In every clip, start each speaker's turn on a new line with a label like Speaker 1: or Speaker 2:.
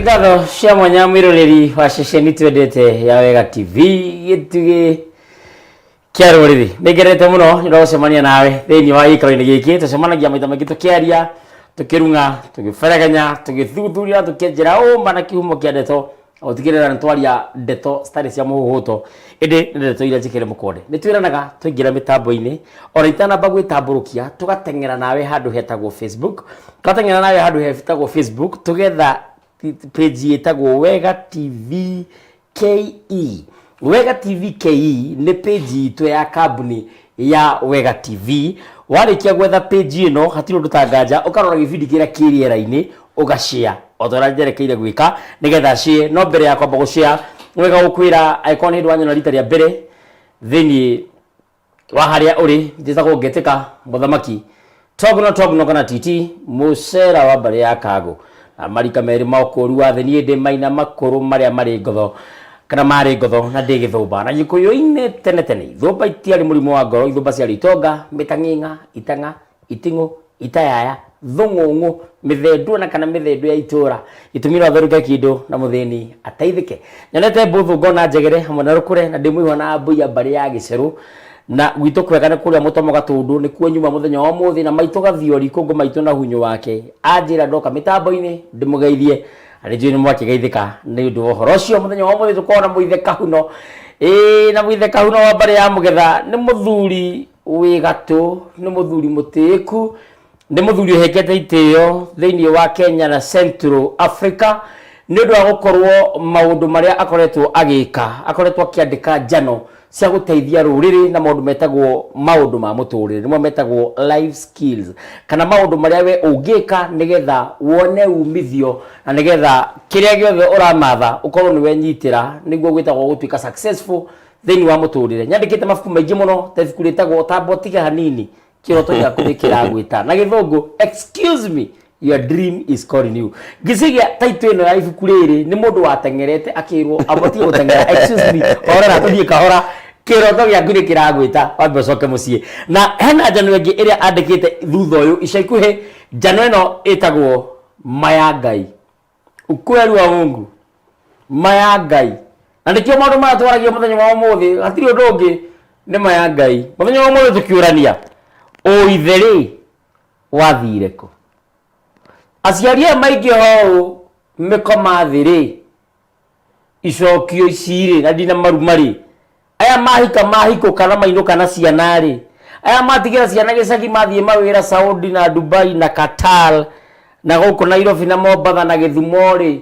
Speaker 1: Ngatho cia mwanya mwiroreri wa ceceni twendete ya Wega TV gitugi kia ruriri nigerete muno ndirocemania nawe thiini wa ikaro-ini giki tucemanagia maita maingi tukiaria tukirunga tugifereganya tugithuthuria tukienjera na kihumo kia ndeto utigirira ntwaria ndeto stari cia muhuto indi ndeto ira njikire mukonde nitwiranaga tuingira mitambo-ini ora itanamba gwitamburukia tugatengera nawe handu hetagwo Facebook tugatengera nawe handu hetagwo Facebook tugetha page yetagwo Wega TV KE. Wega TV KE ni page itu ya kambuni ya Wega TV. Warikia gwetha page ino hatiro ndutanganja ukarora gibindi kira kiriera-ini ugashare otora njerekeire gwika nigetha share no mbere ya kwamba gushare wega gukwira icon hindu wanyona rita ria mbere thini wa haria uri nditagwo ngetika muthamaki togno kana titi musera wa mbere ya kago marika meri makoru wa thini ndi maina makuru maria mari ngotho kana mari ngotho na ndi githumba na gikuyu-ini tene thumba itiari murimo wa ngoro ithumba cia ritonga mitanginga itanga itingu itayaya thungungu mithendu na kana mithendu ya itura itumira theruke kindu na muthini ataithike nyonete mbuthu ngona njegere hamwe na rukure na ndimwiwa na mbuya mbari ya giceru na gwitu kwega ne kuria mutomo gatundu ni kuo nyuma muthenya wa muthi na maitu gathiori kungu maitu na hunyu wake anjira ndoka mitambo-ini ndimugeithie arijini mwake geithika ni undu uhoro ucio muthenya wa muthi tukona muithe kahuno na muithe kahuno wa mbari ya mugetha ni muthuri wi gatu ni muthuri mutiku ni muthuri hekete itio thiini wa Kenya na Central Africa ni undu wa gukorwo maundu maria akoretwo agika akoretwo akiandika jano cia guteithia ruriri na maundu metagwo maundu ma muturire nimo metagwo life skills kana maundu maria we ungika nigetha wone umithio na nigetha kiria giothe uramatha ukorwo ni wenyitira niguo gwitagwo gutuika successful thiini wa muturire nyandikite mafuku maingi muno tefikulitagwo tabotiga hanini kiroto ya kuthikira gwita na githungu excuse me your dream is calling you gisigia title ino ya ibuku riri ni mundu watengerete akirwo abotie gutengera excuse me ora tuthie kahora kiroto ya kuri kiragwita wambe coke mucie na hena jano yengi iria andikite thutha uyu ica ikuhe jano ino itagwo Mayangai ukweli wa Mungu Mayangai na ndikio maundu mara twaragio muthenya wa muthi hatiri undu ungi ni Mayangai muthenya wa muthi tukiurania o itheri wathire ko aciaria maingi ho mikoma thiri icokio iciri na ndina marumari aya mahiko kana mainuka na cianari aya matigira ciana gicagi mathie mawira Saudi na Dubai na Qatar na guku Nairobi na Mombasa na Githumori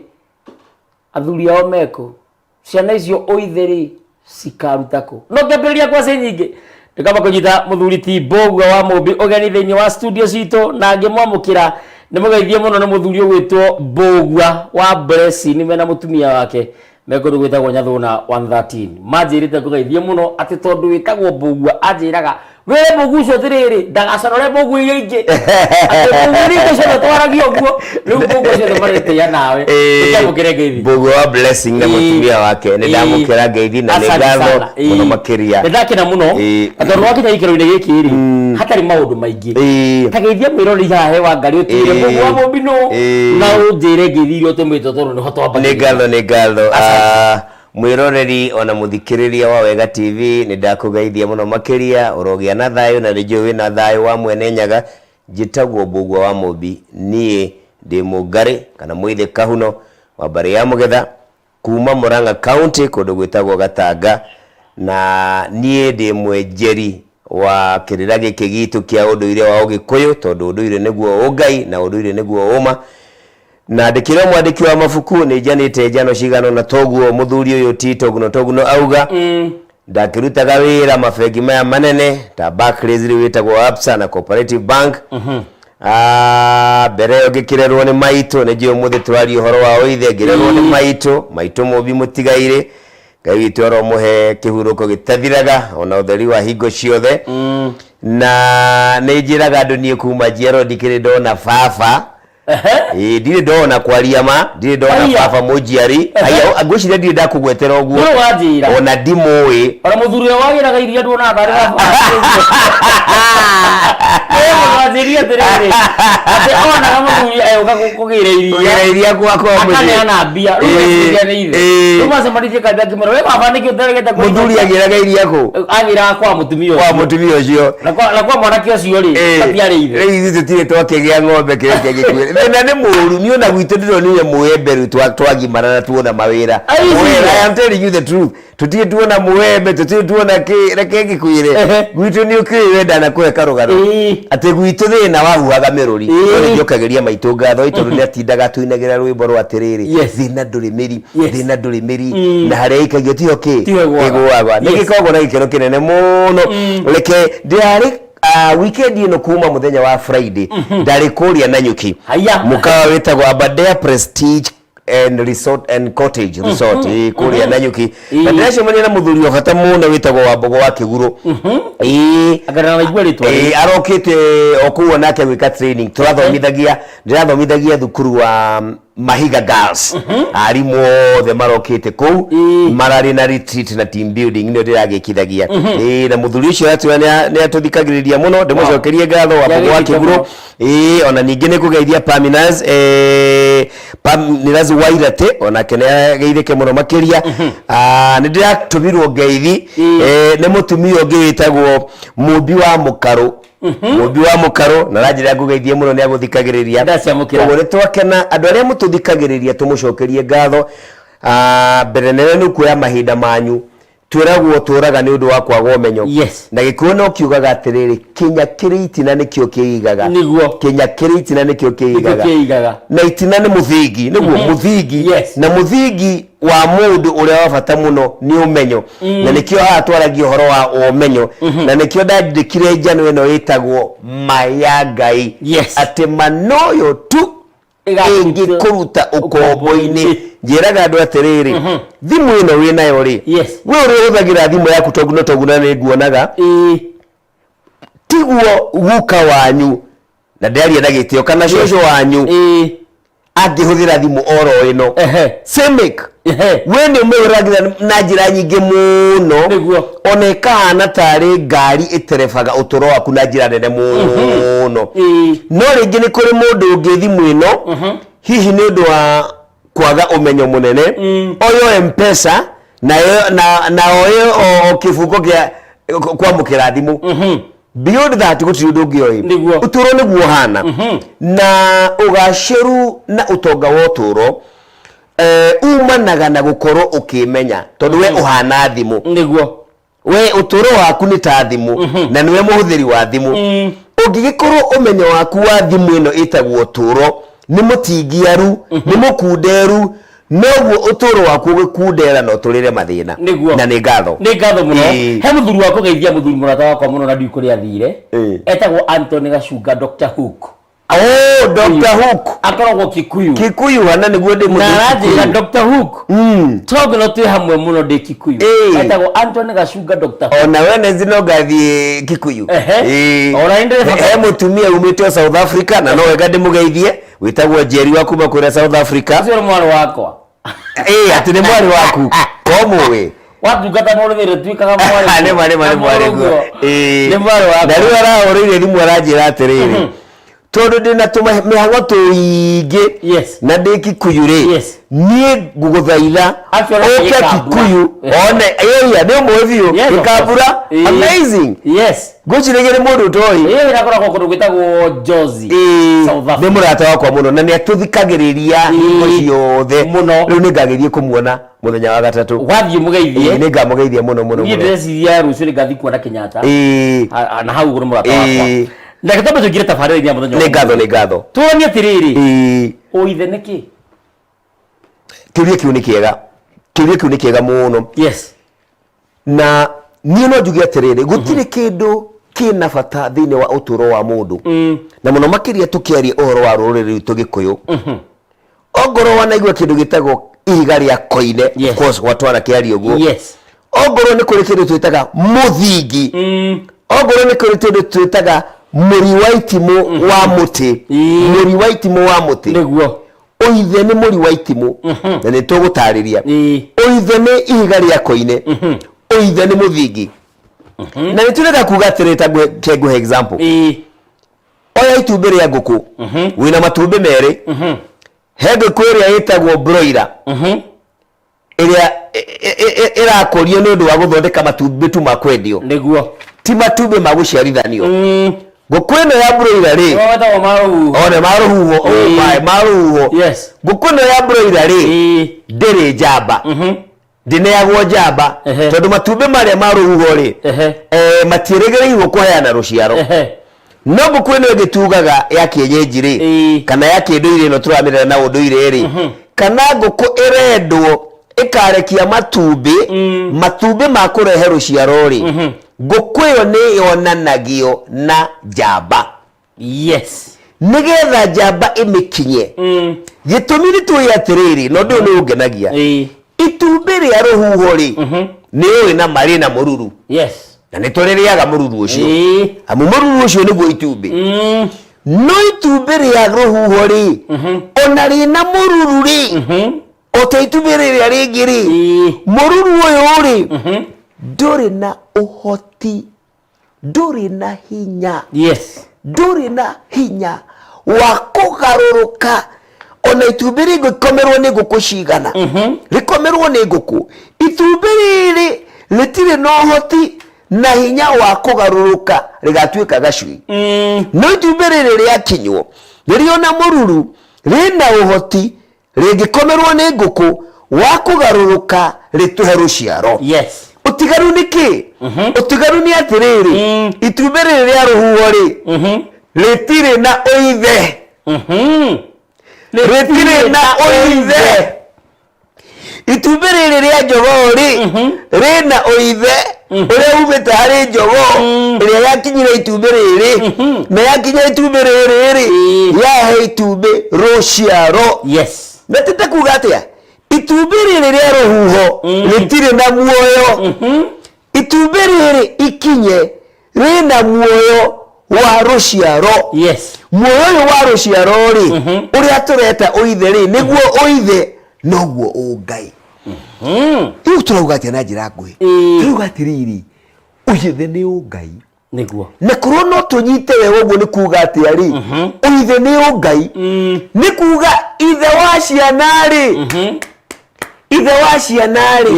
Speaker 1: athuri ao meko ciana icio oitheri cikarutako no ngambiria kwa nyingi ndikaba kunyita muthuri ti Mbogua wa Mumbi ugeni thiini wa studio cito na ngimwamukira nimugeithie muno ni muthuri ugwitwo Mbogua wa Blessing ni na mutumia wake mekoru gwitagwo Nyathuna 113 majirite kugeithie muno ati tondu witagwo Mbogua ajiraga we Mbogua ucio tiriri ndagacorore Mbogua ingi ati Mbogua ingi cio twaragio guo riu Mbogua cio marite ya nawe ndamukire ngeithi
Speaker 2: Mbogua wa Blessing na mutumia wake ni ndamukira ngeithi na ni ngatho muno makiria
Speaker 1: ndakena muno tondu wakinya ikiro-ini giki ri hatari maundu maingi tageithia mwirori hahe wa ngari utire Mbogua wa Mumbi no na unjire ngeithi utumite tondu ni hotwa
Speaker 2: ni ngatho mwiroreri ona muthikiriria wa Wega TV ni ndakugeithia muno makiria urogia na thayo na rijo wina thayo wa mwene nyaga jitagwo Mbogua wa Mumbi nie ndi mugari kana muithe kahuno wa mbari ya mugetha kuma Murang'a County kundu gwitagwo Gatanga na nie ndi mwenjeri wa kirira giki gitu kia unduire wa Ugikuyu tondu unduire niguo ungai na unduire niguo uma na ndikira mwandiki wa mafuku ni janite jano cigano na toguo muthuri uyu tito guno auga ndakirutaga wira mafegi maya manene ta Barclays witagwo Absa na Cooperative Bank bere ogikirerwo ni maitu ni jio muthi twari horo wa oithe ngirerwo ni maitu Mumbi mutigaire ngai witu oro muhe kihuruko gitathiraga ona utheri wa hingo ciothe na ni njiraga andu nie kuma jiero ndikire ndona baba ndire ndona kwaria ma ndire ndona baba mujiari aya agwicire ndire ndakugwetera uguo
Speaker 1: no wajira
Speaker 2: ona ndimuwi
Speaker 1: ora muthuri wagiraga iria ndona thari waziria terere ate ona kama kugira iria
Speaker 2: kwa
Speaker 1: akane ana bia ruya ni ile tuma samaritie kabia kimero we baba niki uteregeta kwa
Speaker 2: muthuri agiraga iria ko
Speaker 1: agira kwa mutumio
Speaker 2: ucio
Speaker 1: na kwa mwanake ucio ri kabiare ile
Speaker 2: rei tutire twakigia ng'ombe kireke gikuire na ni muru ni ona gwitu ndiro ni muembe twagimana na tuona mawira I am telling you the truth tutire tuona muembe tutire tuona kireke gikuire gwitu ni ukiwenda na kweka rugaro ate gwitu thina wahuaga miruri ni yokageria maitu ngatho itondu ni atindaga tuinagira rwimbo rwa tiriri thina nduri miri na haria ikagio tiho igwagwa ni gikogo na gikero kinene muno reke ndiari weekend ino kuma muthenya wa Friday ndari kuria na nyuki mukawa witagwa Aberdare Prestige and Resort and Cottage Resort kuria na nyuki na ndacemania na muthuri ofata muno witagwa wa Mbogo wa Kiguru
Speaker 1: agarana igwe ritwa
Speaker 2: arokite okuwa nake gwika training ndirathomithagia thukuru wa Mahiga Girls arimu othe marokite kou marari na retreat na team building ndio ndiragikithagia na muthuri ucio ni atuthikagiriria muno ndimucokerie ngatho wa Mbogo wa Kiguru ona ningi ni kugeithia Paminaz Paminaz Wairate ona kene geithike muno makiria ni ndiratumirwo ngeithi ni mutumia ungi witagwo Mumbi wa Mukaro na ranjira ngugeithie muno ni aguthikagiriria
Speaker 1: ndaciamukira
Speaker 2: twakena andu aria mututhikagiriria tumucokerie ngatho mbere nene ni kuya mahinda manyu twiragwo turaga ni undu wa kwaga umenyo na gikuo no kiugaga atiriri kinya kiriitina nikio kiigaga kinya kiriitina nikio kiigaga na itina ni muthingi niguo muthingi na muthingi wa mundu uria wa bata muno ni umenyo na nikio haha twaragia horo wa umenyo na nikio ndandikire njano ino itagwo Mayangai ati manoyo tu ingi kuruta ukombo-ini njiraga andu atiriri thimu ino wi nayo ri we uri uthagira thimu yaku toguna ni nguonaga tiguo guka wanyu na ndaria na gitio kana coco wanyu angihuthira thimu oro ino semic we ni umuragira na njira nyingi muno ona ikahana tari ngari iterebaga uturo waku na njira nene muno no ringi ni kuri mundu ungi thimu ino hihi ni undu wa kwaga umenyo munene oyo M-Pesa na oyo o kifuko kia kwamukira thimu beyond that gutiri undu ungi oyi uturo niguo hana na ugashiru na utonga wa uturo umanaga na gukorwo ukimenya tondu we uhana thimu
Speaker 1: niguo
Speaker 2: we uturo waku ni ta thimu na niwe muhuthiri wa thimu ungigikorwo umenyo waku wa thimu ino itagwo uturo ni mutingiaru ni mukunderu noguo uturo waku gukundera no turire mathina na ni ngatho
Speaker 1: muno he muthuri wako geithia muthuri murata wakwa muno na ndikuri athire etagwo Anthony Gacunga Dr. Hook
Speaker 2: Dr. Hook
Speaker 1: akoragwo Kikuyu
Speaker 2: hana niguo ndi
Speaker 1: muthuri na ranjira Dr. Hook togo no twi hamwe muno ndi Kikuyu etagwo Anthony Gacunga Dr. Hook
Speaker 2: ona we nezino gathie Kikuyu
Speaker 1: ora inde
Speaker 2: mutumia umite South Africa na no wega ndi mugeithie witagwo Jerry wa kuma kure South Africa
Speaker 1: sio mwana wakwa
Speaker 2: ati ni mwari waku komuwe
Speaker 1: watu gata no revere twikaga mwari
Speaker 2: ne mwari
Speaker 1: ni mwari wakwa
Speaker 2: na riu arahoreire thimu aranjira atiriri tondu ndina mihango tuingi na ndi Kikuyu ri nie nguguthaitha oke Kikuyu one area ni mwethio ikabura amazing gucirigire mundu toi
Speaker 1: irakoragwo kundu gwitagwo Jozi South Africa
Speaker 2: ni murata wakwa muno na ni atuthikagiriria hingo ciothe
Speaker 1: muno
Speaker 2: riu ni ngagerie kumuona muthenya wa gatatu
Speaker 1: wathie mugeithie
Speaker 2: ni ngamugeithia muno
Speaker 1: ni ndeciria rucio ngathi kuona Kenyatta na hau guru murata wakwa na kitabu tugire tafariri ya muthenya
Speaker 2: ni ngatho
Speaker 1: tuonie tiriri oithe niki
Speaker 2: kiuria kiu ni kiega muno na ni no njugia atiriri gutire kindu kina bata thiini wa uturo wa mundu na muno makiria tukiaria uhoro wa ruriri tugikuyu ongoro wanaigua kindu gitagwo ihiga ria koine of course watwana kiaria uguo ongoro ni kuri kindu twitaga muthingi ongoro ni kuri kindu twitaga muri wa itimu wa muti muri wa itimu wa muti
Speaker 1: niguo
Speaker 2: oithe ni muri wa itimu na ni tugutariria oithe ni ihiga ria koine oithe ni muthingi na ni turenda kuga atirita kegu example oya itumbĩ rĩa ngũkũ wĩna matumbĩ merĩ he ngũkũ ĩrĩa ĩtagwo broiler ĩrĩa ĩrakũrio nĩ ũndũ wa gũthondeka matumbĩ tu ma kwendio nĩguo ti matumbĩ ma gũciarithanio ngũkũ ĩno ya broiler rĩ one marũhuho ngũkũ ĩno ya broiler rĩ ndĩrĩ njamba ndĩneagwo njamba tondũ matumbĩ marĩa ma rũhuho rĩ matiĩrĩgĩrĩirwo kũheana rũciaro no ngũkũ ĩno ĩgĩtugaga ya kĩenyenji rĩ kana ya kĩndũire ĩno tũramĩrera na ũndũire rĩ kana ngũkũ ĩrendwo ĩkarekia matumbĩ ma kũrehe rũciaro rĩ ngũkũ ĩyo nĩ yonanagio na njamba nĩgetha njamba ĩmĩkinye gĩtũmi nĩ tũĩ atĩrĩrĩ no ndĩũ nĩ ũngenagia itumbĩ rĩa rũhuho rĩ nĩ ũĩ na marĩ na mũruru na nĩ tũrĩrĩaga mũruru ũcio amu mũruru ũcio nĩguo itumbĩ no itumbĩ rĩa rũhuho rĩ ona rĩna mũruru rĩ ota itumbĩ rĩrĩa rĩngĩ rĩ mũruru ũyũ rĩ ndũrĩ na ũhoti ndũrĩ na hinya ndũrĩ na hinya wa kũgarũrũka ona itumbĩ rĩngĩkomerwo nĩ ngũkũ cigana rĩkomerwo nĩ ngũkũ itumbĩ rĩrĩ rĩtirĩ na ũhoti na hinya wa kũgarũrũka rĩgatuĩka gacui no itumbĩ rĩrĩ rĩakinywo rĩrĩona mũruru rĩna ũhoti rĩngĩkomerwo nĩ ngũkũ wa kũgarũrũka rĩtũhe rũciaro ũtigaru nĩ kĩ ũtigaru nĩ atĩrĩrĩ itumbĩ rĩrĩ rĩa rũhuho rĩ rĩtirĩ na ũithe rĩtirĩ na ũithe itumbĩ rĩrĩ rĩa njogoo rĩ rĩna ũithe ũrĩa umĩte harĩ njogoo ĩrĩa yakinyire itumbĩ rĩrĩ na yakinya itumbĩ rĩrĩ rĩ yahe itumbĩ rũciaro na tete kuga atĩa itumbĩ rĩrĩ rĩa rũhuho rĩtirĩ na muoyo itumbĩ rĩrĩ ikinye rĩna muoyo wa rũciaro muoyo ũyũ wa rũciaro rĩ ũrĩa tũreta ũithe rĩ nĩguo ũithe noguo ũngai rĩu tũrauga atĩa na njĩra nguhĩ tũrauga atĩrĩrĩ ũithe nĩ ũngai na korwo no tũnyite wega ũguo nĩ kuga atĩa rĩ ũithe nĩ ũngai nĩ kuga ithe wa ciana rĩ ithe wa ciana rĩ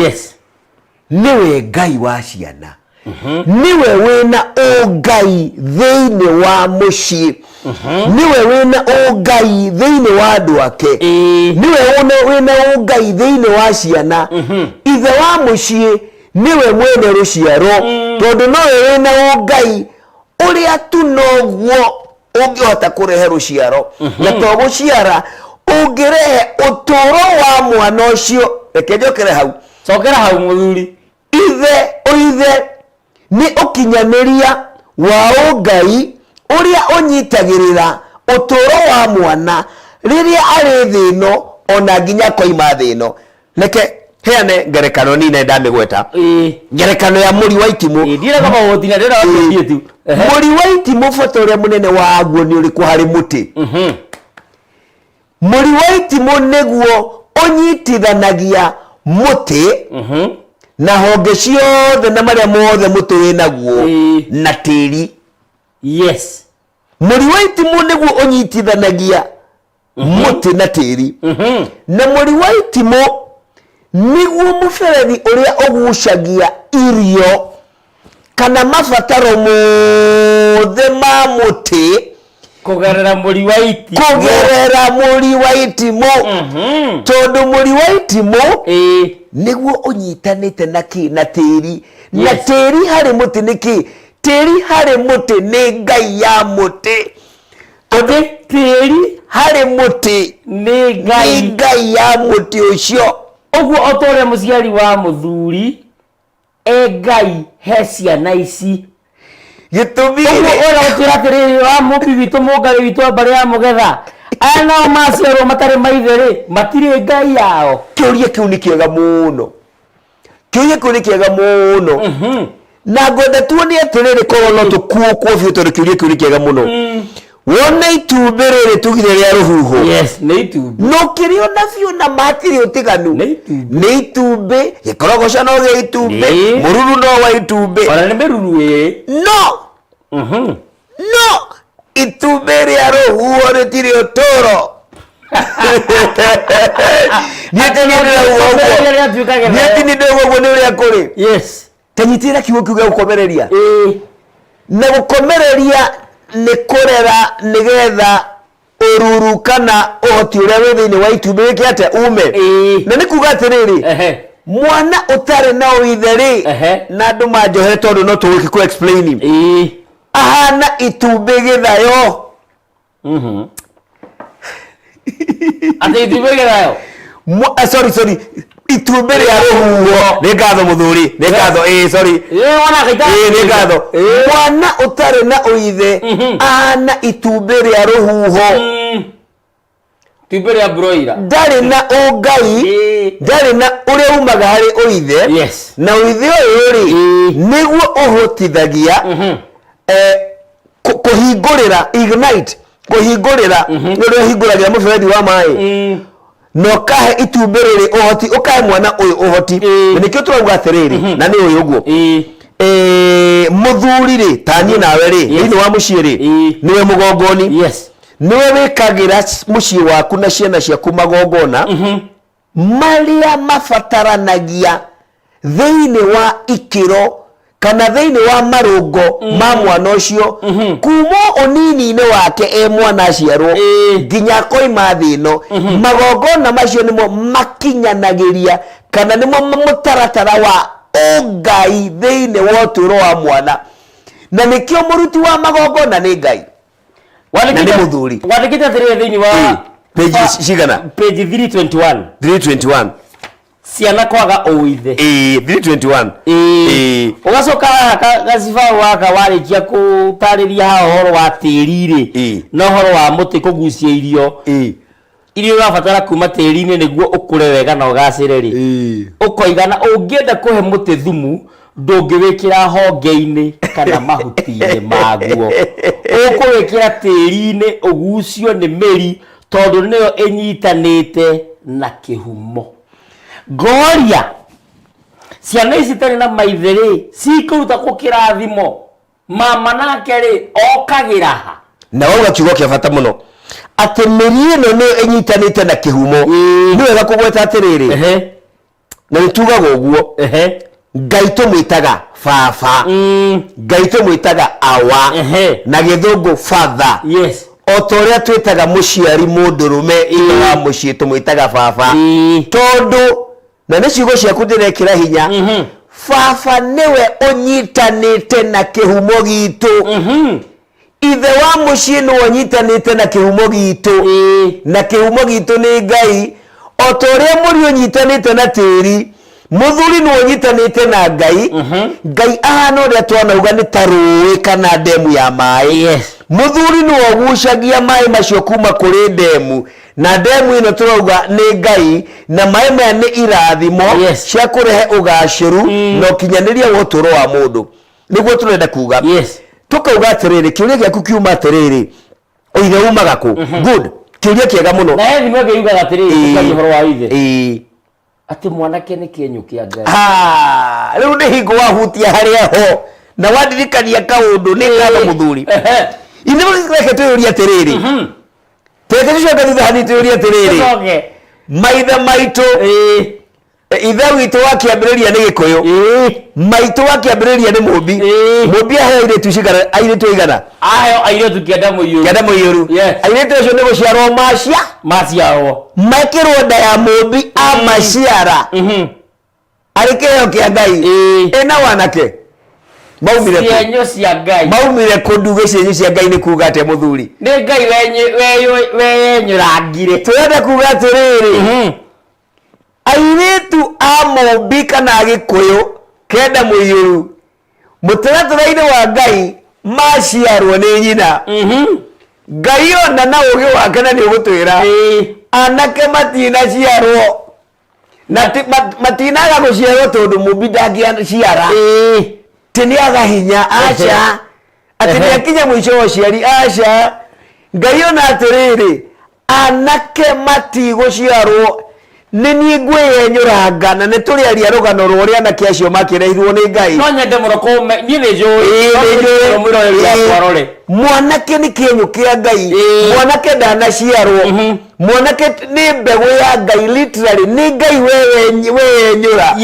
Speaker 2: nĩwe ngai wa ciana niwe wĩna ũngai thĩinĩ wa mũciĩ niwe wĩna ũngai thĩinĩ wa andũ ake niwe wĩna ũngai thĩinĩ wa ciana ithe wa mũciĩ niwe mwene rũciaro tondũ nowe wĩna ũngai ũrĩa tu noguo ũngĩhota kũrehe rũciaro na to gũciara ũngĩrehe ũtũũro wa mwana ũcio reke njokere hau cokera hau mũthuri ũithe nĩ ũkinyanĩria wa ũngai ũrĩa ũnyitagĩrĩra ũtũũro wa mwana rĩrĩa arĩ thĩ ĩno ona nginya koima thĩ ĩno reke heane ngerekano nini ndamĩgweta ngerekano ya mũri wa itimũ mũri wa itimũ bata ũrĩa mũnene waguo nĩ ũrĩkũ harĩ mũtĩ mũri wa itimũ nĩguo ũnyitithanagia mũtĩ na honge ciothe na marĩa mothe mũtĩ wĩnaguo na tĩri mũri wa itimũ nĩguo ũnyitithanagia mũtĩ na tĩri na mũri wa itimũ nĩguo mũberethi ũrĩa ũgucagia irio kana mabataro mothe ma mũtĩ kũgerera mũri wa itimũ tondũ mũri wa itimũ nĩguo ũnyitanĩte na tĩri na tĩri harĩ mũtĩ nĩkĩ tĩri harĩ mũtĩ nĩ ngai ya mũtĩ tondũ tĩri harĩ mũtĩ nĩ ngai ya mũtĩ ũcio ũguo o ta ũrĩa mũciari wa mũthuri ngai he ciana ici gĩtũmi ũrĩa ũkĩra atĩrĩrĩ wa mũmbi witũ mũngai witũ mbarĩ ya mũgetha aya nao maciarwo matarĩ maithe rĩ matirĩ ngai yao kĩũria kĩu nĩ kĩega mũno na ngwenda tuone atĩrĩrĩ korwo no tũkuũkwo biũ tondũ kĩũria kĩu nĩ kĩega mũno wona itumbĩ rĩrĩ tugire rĩa rũhuho no kĩrĩona biũ na matirĩ ũtiganu nĩ itumbĩ gĩkorogoca no gĩa itumbĩ mũruru no wa itumbĩ ona nĩ mĩruru no itumbĩ rĩa rũhuho rĩtirĩ ũtũro. Nĩtinĩndĩguo nĩ ũrĩa kũrĩ.
Speaker 1: Yes.
Speaker 2: Tanyitĩra kiugo kiuga gũkomereria. Na gũkomereria nĩ kũrera nĩgetha ũruru kana ũhoti ũrĩa wĩ thĩinĩ wa itumbĩ gĩkĩ atĩa ume. Na nĩ kuga atĩrĩrĩ, mwana ũtarĩ na ũithe-rĩ, na andũ manjohe tondũ no tũgũki kũ explain, ahana itumbĩ gĩthayo.
Speaker 1: Ate itumbĩ gĩthayo?
Speaker 2: Sorry, itumbĩ rĩa rũhuho. Nĩ ngatho mũthuri, nĩ ngatho, sorry. Nĩ ngatho. Mwana ũtarĩ na ũithe ahana itumbĩ rĩa rũhuho.
Speaker 1: Itumbĩ rĩa broiler. Ndarĩ
Speaker 2: na ũngai, ndarĩ na ũrĩa umaga harĩ ũithe. Na ũithe ũyũ-rĩ nĩguo ũhotithagia kũhingũrĩra, ignite, kũhingũrĩra ũrĩa ũhingũragĩra mũberethi wa maĩ. No kahe itumbĩ rĩrĩ ũhoti, ũkahe mwana ũyũ ũhoti. Na nĩkĩo tũrauga atĩrĩrĩ, na nĩ ũyũ ũguo. Mũthuri-rĩ, ta niĩ nawe-rĩ, thĩinĩ wa mũciĩ-rĩ, nĩwe mũgongoni. Nĩwe wĩkagĩra mũciĩ waku na ciana ciaku magongona marĩa mabataranagia thĩinĩ wa ikĩro kana thĩinĩ wa marũngo ma mwana ũcio kuma ũnini-inĩ wake mwana aciarwo nginya koima thĩ ĩno. Magongona macio nĩmo makinyanagĩria kana nĩmo mũtaratara wa ũngai thĩinĩ wa ũtũũro wa mwana. Na nĩkĩo mũruti wa magongona nĩ Ngai.
Speaker 1: Wandĩkĩte atĩrĩrĩ thĩinĩ wa
Speaker 2: page cigana?
Speaker 1: Page 321. Ciana kwaga ũithe.
Speaker 2: 321.
Speaker 1: Ũgacoka gaciba waka warĩkia gũtarĩria haha ũhoro wa tĩri-rĩ na ũhoro wa mũtĩ kũgucia irio. Irio ũrabatara kuma tĩri-inĩ nĩguo ũkũre wega na ũgacĩre-rĩ. Ũkoiga na ũngĩenda kũhe mũtĩ thumu ndũngĩwĩkĩra honge-inĩ kana mahuti-inĩ maguo. Ũkũwĩkĩra tĩri-inĩ ũgucio nĩ mĩri tondũ nĩyo ĩnyitanĩte na kĩhumo. Ngoria ciana ici itarĩ na maithe-rĩ cikũruta kũ kĩrathimo? Mama nake-rĩ okagĩra ha?
Speaker 2: Na wauga kiugo kĩa bata mũno atĩ mĩri ĩno nĩyo ĩnyitanĩte na kĩhumo. Nĩ wega kũgweta atĩrĩrĩ, na nĩtugaga ũguo, Ngai tũmwĩtaga baba, Ngai tũmwĩtaga awa, na gĩthũngũ father. O ta ũrĩa twĩtaga mũciari mũndũrũme wa mũciĩ tũmwĩtaga baba. Tondũ na nĩ ciugo ciaku ndĩrekĩra hinya, baba nĩwe ũnyitanĩte na kĩhumo gitũ. Ithe wa mũciĩ nĩwe ũnyitanĩte na kĩhumo gitũ, na kĩhumo gitũ nĩ Ngai. O ta ũrĩa mũriũ ũnyitanĩte na tĩri, mũthuri nĩwe ũnyitanĩte na Ngai. Ngai ahana ũrĩa twanauga nĩ ta rũĩ kana ndemu ya maĩ. Mũthuri nĩwe ũgucagia maĩ macio kuma kũrĩ ndemu, na ndemu ĩno tũrauga nĩ Ngai, na maĩ maya nĩ irathimo cia kũrehe ũgacĩru na ũkinyanĩria wa ũtũũro wa mũndũ. Nĩguo tũrenda kuga. Tũkauga atĩrĩrĩ, kĩũria gĩaku kiuma atĩrĩrĩ, ũithe umaga kũ? Good, kĩũria kĩega mũno.
Speaker 1: Na hethi mweke yugaga atĩrĩrĩ, tũkaria ũhoro wa ithe atĩ mwanake nĩ kĩenyũ kĩa Ngai.
Speaker 2: Rĩu nĩ hingo wahutia harĩa ho na wandirikania kaũndũ. Nĩ ngatho mũthuri. Ithe reke twĩyũrie atĩrĩrĩ, teke tũcoke thutha hanini twĩyũrie atĩrĩrĩ, maithe maitũ, ithe witũ wa kĩambĩrĩria nĩ Gĩkũyũ, maitũ wa kĩambĩrĩria nĩ Mũmbi. Mũmbi aheo airĩtu cigana? Airĩtu aigana?
Speaker 1: Aheo airĩtu kenda mũiyũru.
Speaker 2: Kenda mũiyũru. Airĩtu acio nĩ gũciarwo
Speaker 1: maciarwo
Speaker 2: mekĩrwo nda ya Mũmbi amaciara arĩ kĩheo kĩa Ngai. Ĩna wanake maumire
Speaker 1: cienyũ cia Ngai.
Speaker 2: Maumire kũnduga cienyũ cia Ngai nĩ kuga atĩa mũthuri?
Speaker 1: Nĩ Ngai weyenyũrangire.
Speaker 2: Twende kuga atĩrĩrĩ, airĩtu a Mũmbi kana Gĩkũyũ kenda mũiyũru mũtaratara-inĩ wa Ngai maciarwo nĩ nyina. Ngai ona na ũgĩ wake na nĩ ũgũtwĩra anake matinaciarwo, na matinaga gũciarwo tondũ Mũmbi ndangĩaciara. Tiniaga hinya acha ati nĩakinya mũico wa ũciari acha. Ngai ona atĩrĩrĩ, anake matigũciarwo nini ngweyenyuranga na nĩ tũrĩ aria rũgano rũrĩa na kĩacio makĩrehirwo nĩ Ngai
Speaker 1: no nyende mũroko niĩ nĩ njũĩ
Speaker 2: mwanake nĩ kĩenyũ kĩa Ngai mwanake ndanaciarwo mwanake nĩ mbegũ ya Ngai literally nĩ Ngai weyenyũra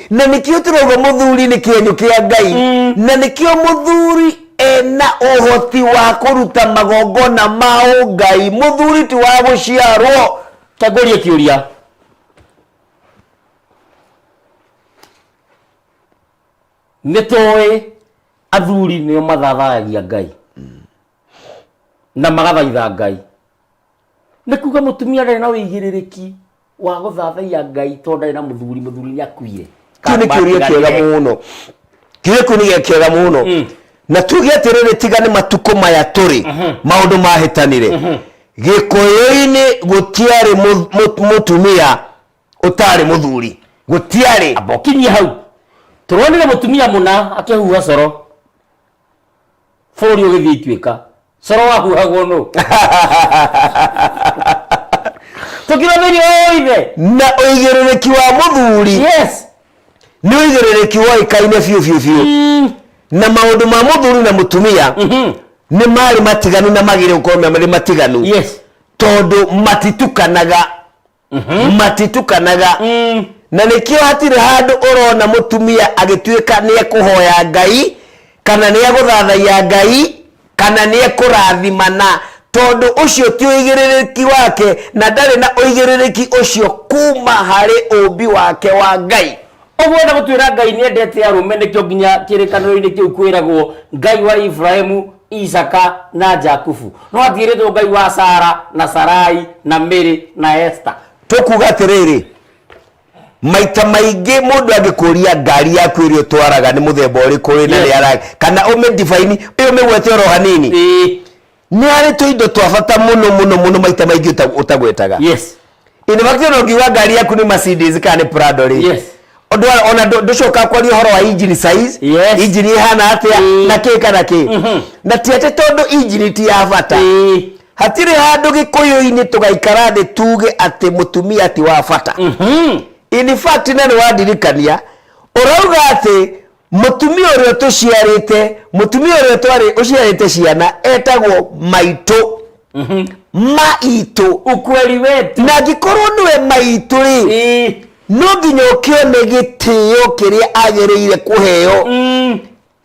Speaker 2: na nĩkĩo tũrauga mũthuri nĩ kĩenyũ kĩa Ngai na nĩkĩo mũthuri ena ũhoti wa kũruta magongona ma Ngai mũthuri ti wa gũciarwo
Speaker 1: tagũrie kĩũria nĩtũĩ athuri nĩo mathathagia Ngai na magathaitha Ngai nĩ kuga mũtumia ndarĩ na wĩigĩrĩrĩki wa gũthathaiya Ngai tondũ ndarĩ na mũthuri nĩ akuire
Speaker 2: kĩu nĩ kĩũria kĩega mũno kĩu nĩ kĩega mũno na tuge atĩrĩrĩ tiga nĩ matukũ maya tũrĩ maũndũ mahĩtanire gĩkũyũ-inĩ gũtiarĩ mũtumia ũtarĩ mũthuri gũtiarĩ
Speaker 1: abokinyia hau turonire mutumia muna akihuha coro bũrũri ũgĩthiĩ ituĩka coro wahuhagwo nũ tũkĩrũmĩrĩria oithe na
Speaker 2: ũigĩrĩrĩki wa mũthuri nĩ ũigĩrĩrĩki woĩkaine biũ na maũndũ ma mũthuri na mũtumia nĩ marĩ matiganu na magĩrĩire gũkorwo marĩ matiganu tondũ matitukanaga na nĩkĩo hatirĩ handũ ũrona mũtumia agĩtuĩka nĩ ekũhoya Ngai kana nĩ egũthathaiya Ngai kana nĩ ekũrathimana tondũ ũcio ti ũigĩrĩrĩki wake na ndarĩ na ũigĩrĩrĩki ũcio kuma harĩ ũmbi wake wa Ngai
Speaker 1: ũguo na gũtuĩra Ngai nĩ endete arũme nĩkĩo nginya kĩrĩkanĩro-inĩ kĩu kwĩragwo Ngai wa Ibrahimu Isaka na Jakubu no atigĩrĩtwo Ngai wa Sara na Sarai na Mary na Esther
Speaker 2: tũkuga atĩrĩrĩ maita maingĩ mũndũ angĩkũria ngari yaku ĩrĩa ũtwaraga nĩ mũthemba ũrĩkũ wĩ na rĩara kana ũmĩdifaini ũyũ mĩgwete oro hanini nĩ harĩ tũindo twa bata mũno maita maingĩ ũtagwetaga in fact no ngiuga ngari yaku nĩ Mercedes kana nĩ Prado rĩ ona ndũcoka kwaria ũhoro wa engine size engine ihana atĩa na kĩ kana kĩ na ti atĩ tondũ engine ti ya bata hatirĩ handũ gĩkũyũ-inĩ tũgaikara thĩ tuge atĩ mũtumia ti wa bata in fact nĩ wadirikania ũrauga atĩ mũtumia ũrĩa tũciarĩte mũtumia ũrĩa ũciarĩte ciana etagwo maitũ maitũ
Speaker 1: ukweli wetu
Speaker 2: na angĩkorwo nĩwe maitũ rĩ no nginya ũkĩone gĩtĩo kĩrĩa agĩrĩire kũheo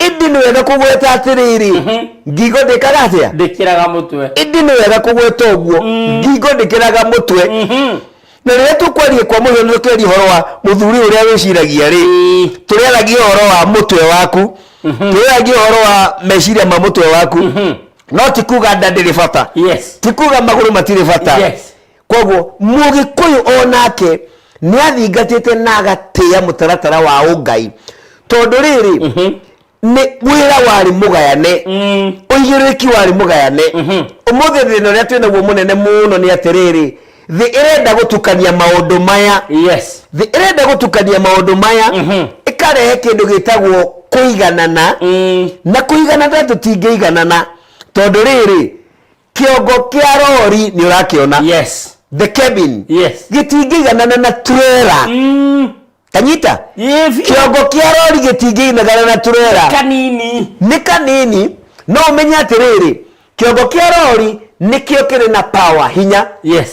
Speaker 2: indi nĩ wega kũgweta atĩrĩrĩ ngingo ndĩkaga atĩa
Speaker 1: ndĩkĩraga mũtwe
Speaker 2: indi nĩ wega kũgweta ũguo ngingo ndĩkĩraga mũtwe na rĩrĩa tũkwaria kwa mũhiano tũkĩaria ũhoro wa mũthuri ũrĩa wĩciragia rĩ tũrĩaragia ũhoro wa mũtwe waku tũrĩaragia ũhoro wa meciria ma mũtwe waku no ti kuga nda ndĩrĩ bata ti kuga magũrũ matirĩ bata koguo mũgĩkũyũ onake nĩ athingatĩte na agatĩĩa mũtaratara wa ũngai tondũ rĩrĩ nĩ wĩra warĩ mũgayane ũigĩrĩrĩki warĩ mũgayane ũmũthĩ thĩna ũrĩa twĩnaguo mũnene mũno nĩ atĩrĩrĩ thĩ ĩrenda gũtukania maũndũ maya thĩ ĩrenda gũtukania maũndũ maya ĩkarehe kĩndũ gĩtagwo kũiganana na kũiganana tũtingĩiganana tondũ rĩrĩ kĩongo kĩa rori nĩ ũrakĩona the cabin gĩtingĩiganana na trailer kanyita kĩongo kĩa rori gĩtingĩiganana na trailer nĩ kanini no ũmenye atĩrĩrĩ kĩongo kĩa rori nikio kĩrĩ na power hinya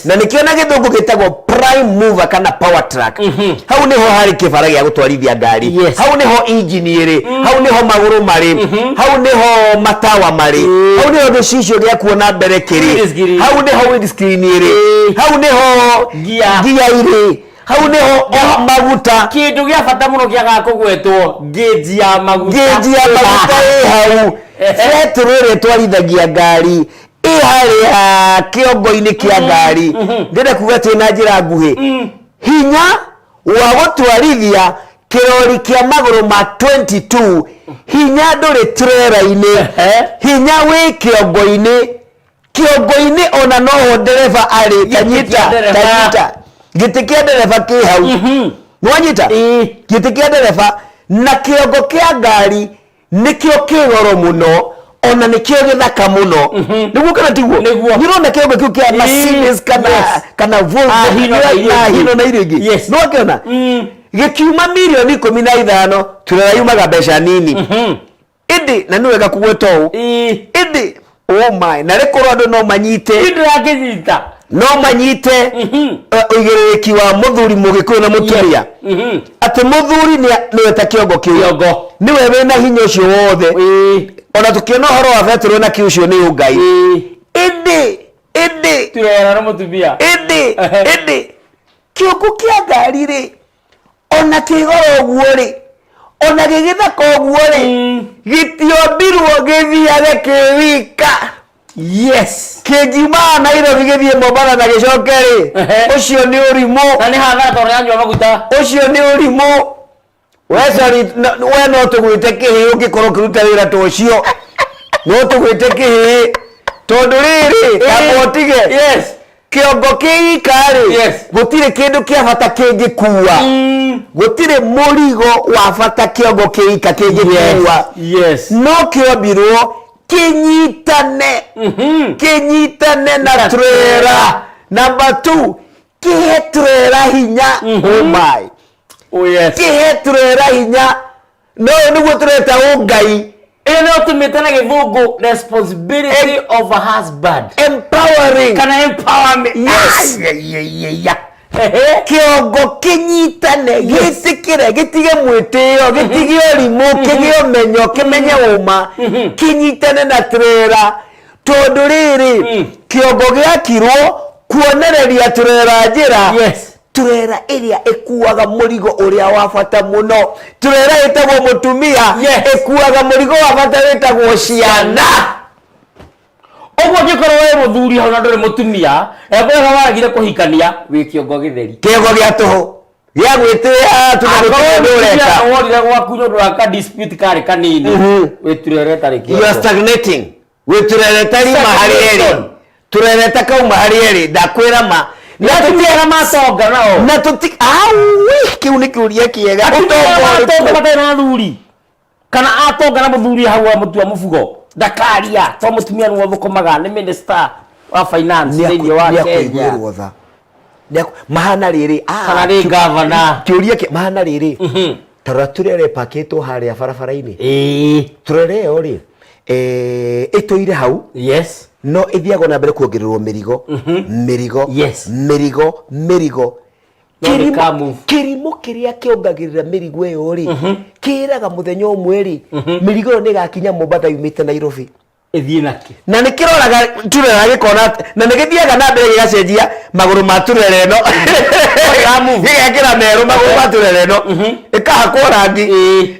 Speaker 2: na nikio na gĩthũngũ gĩtagwo prime mover kana power track hau niho harĩ kĩbara gĩa gũtwarithia ngari hau niho engine ĩrĩ hau niho magũrũ marĩ hau niho matawa marĩ hau niho gĩcicio gĩa kuona mbere kĩrĩ hau niho windscreen ĩrĩ hau niho gear ĩrĩ hau niho maguta
Speaker 1: kĩndũ gĩa bata mũno kĩaga kũgwetwo gauge ya maguta
Speaker 2: ĩ hau betũrũ twarithagia ngari harĩa kĩongo-inĩ kĩa ngari ndĩrenda kuga atĩ na njĩra nguhĩ hinya wa gũtwarithia kĩrori kĩa magũrũ ma 22 hinya ndũrĩ trailer-inĩ hinya wĩ kĩongo-inĩ ona noho ndereba arĩ kanyita gĩtĩ kĩa ndereba kĩ hau nĩwanyita gĩtĩ kĩa ndereba na kĩongo kĩa ngari nĩkĩo kĩ goro mũno ona nikio githaka muno niguo kana tiguo nirona kiongo kiu kia Mercedes kana Volvo hino na irio ingi no kiona gikiuma milioni 15 turera yumaga mbeca nini indi na niwega kugweta u indi oh my na rekoro andu no manyite
Speaker 1: indi yakinyita
Speaker 2: no manyite uigiriki wa muthuri mugikuyu na mutumia ati muthuri ni ta kiongo kiu niwe wena hinya ucio wothe ona tukiona horo wa Petro na kiu ucio ni ungai indi
Speaker 1: turera na mutumia
Speaker 2: indi kiongo kia ngari ri ona kigoro guo ri ona gigithaka guo ri gitiombirwo githiage kiwika
Speaker 1: yes
Speaker 2: kejima Nairobi githie Mombasa na gicoke ri ucio ni urimu
Speaker 1: na ni hathara toro yanjwa maguta
Speaker 2: ucio ni urimu we no tugwite kihi ungikorwo kiruta wira to ucio no tugwite kihi tondu riri kamotige
Speaker 1: yes
Speaker 2: kiongo kiikari gutire kindu kia bata kingikuwa gutire murigo wa bata kiongo kiika kingikuwa
Speaker 1: yes
Speaker 2: no kiombirwo kinyitane na trailer number 2 kihe trailer hinya oh my
Speaker 1: oh yes
Speaker 2: kihe trailer hinya no niguo tureta ungai
Speaker 1: eno tumetana githungu responsibility of a husband
Speaker 2: empowering
Speaker 1: kana empowerment
Speaker 2: yes kiongo kinyitane gitikire gitige mwitio gitige orimu kige omenyo kimenye uma kinyitane na trailer tondu riri kiongo giakirwo kuonereria trailer njira
Speaker 1: yes
Speaker 2: trailer iria ikuaga murigo uria wa bata muno trailer itagwo mutumia ikuaga murigo wa bata witagwo ciana
Speaker 1: ogwo gikorwo we muthuri hau na nduri mutumia ego waragire kuhikania wi kiongo githeri
Speaker 2: kiongo gia tuhu gia gwitia
Speaker 1: tunareka worire gwaku ndu aka dispute kare kanini witurere tariki
Speaker 2: you are stagnating witurere tari mahali eri turereta kauma hari eri ndakwira ma
Speaker 1: na tutiera matonga nao
Speaker 2: na tuti awi kiu ni kiuria kiega
Speaker 1: atonga batena thuri kana atonga na muthuri hau wa mutua mubugo ndakaria to mutumia no thukumaga ni minister wa finance thini wa Kenya
Speaker 2: mahana riri
Speaker 1: kana ri governor
Speaker 2: kiuria ki mahana riri tarora turere paketwo haria barabara-ini turere ori itoire hau
Speaker 1: yes
Speaker 2: no ithiago na mbere kuongererwo mirigo mirigo kirimo kiria kiongagirira mirigo iyo ri kiraga muthenya umwe mirigo ni gakinya Mombasa yumite Nairobi
Speaker 1: ithie naki
Speaker 2: na nikiroraga turera gikona na nigithiaga na mbere gigacenjia maguru ma turera eno gigekira meru maguru ma turera eno ikahakwo rangi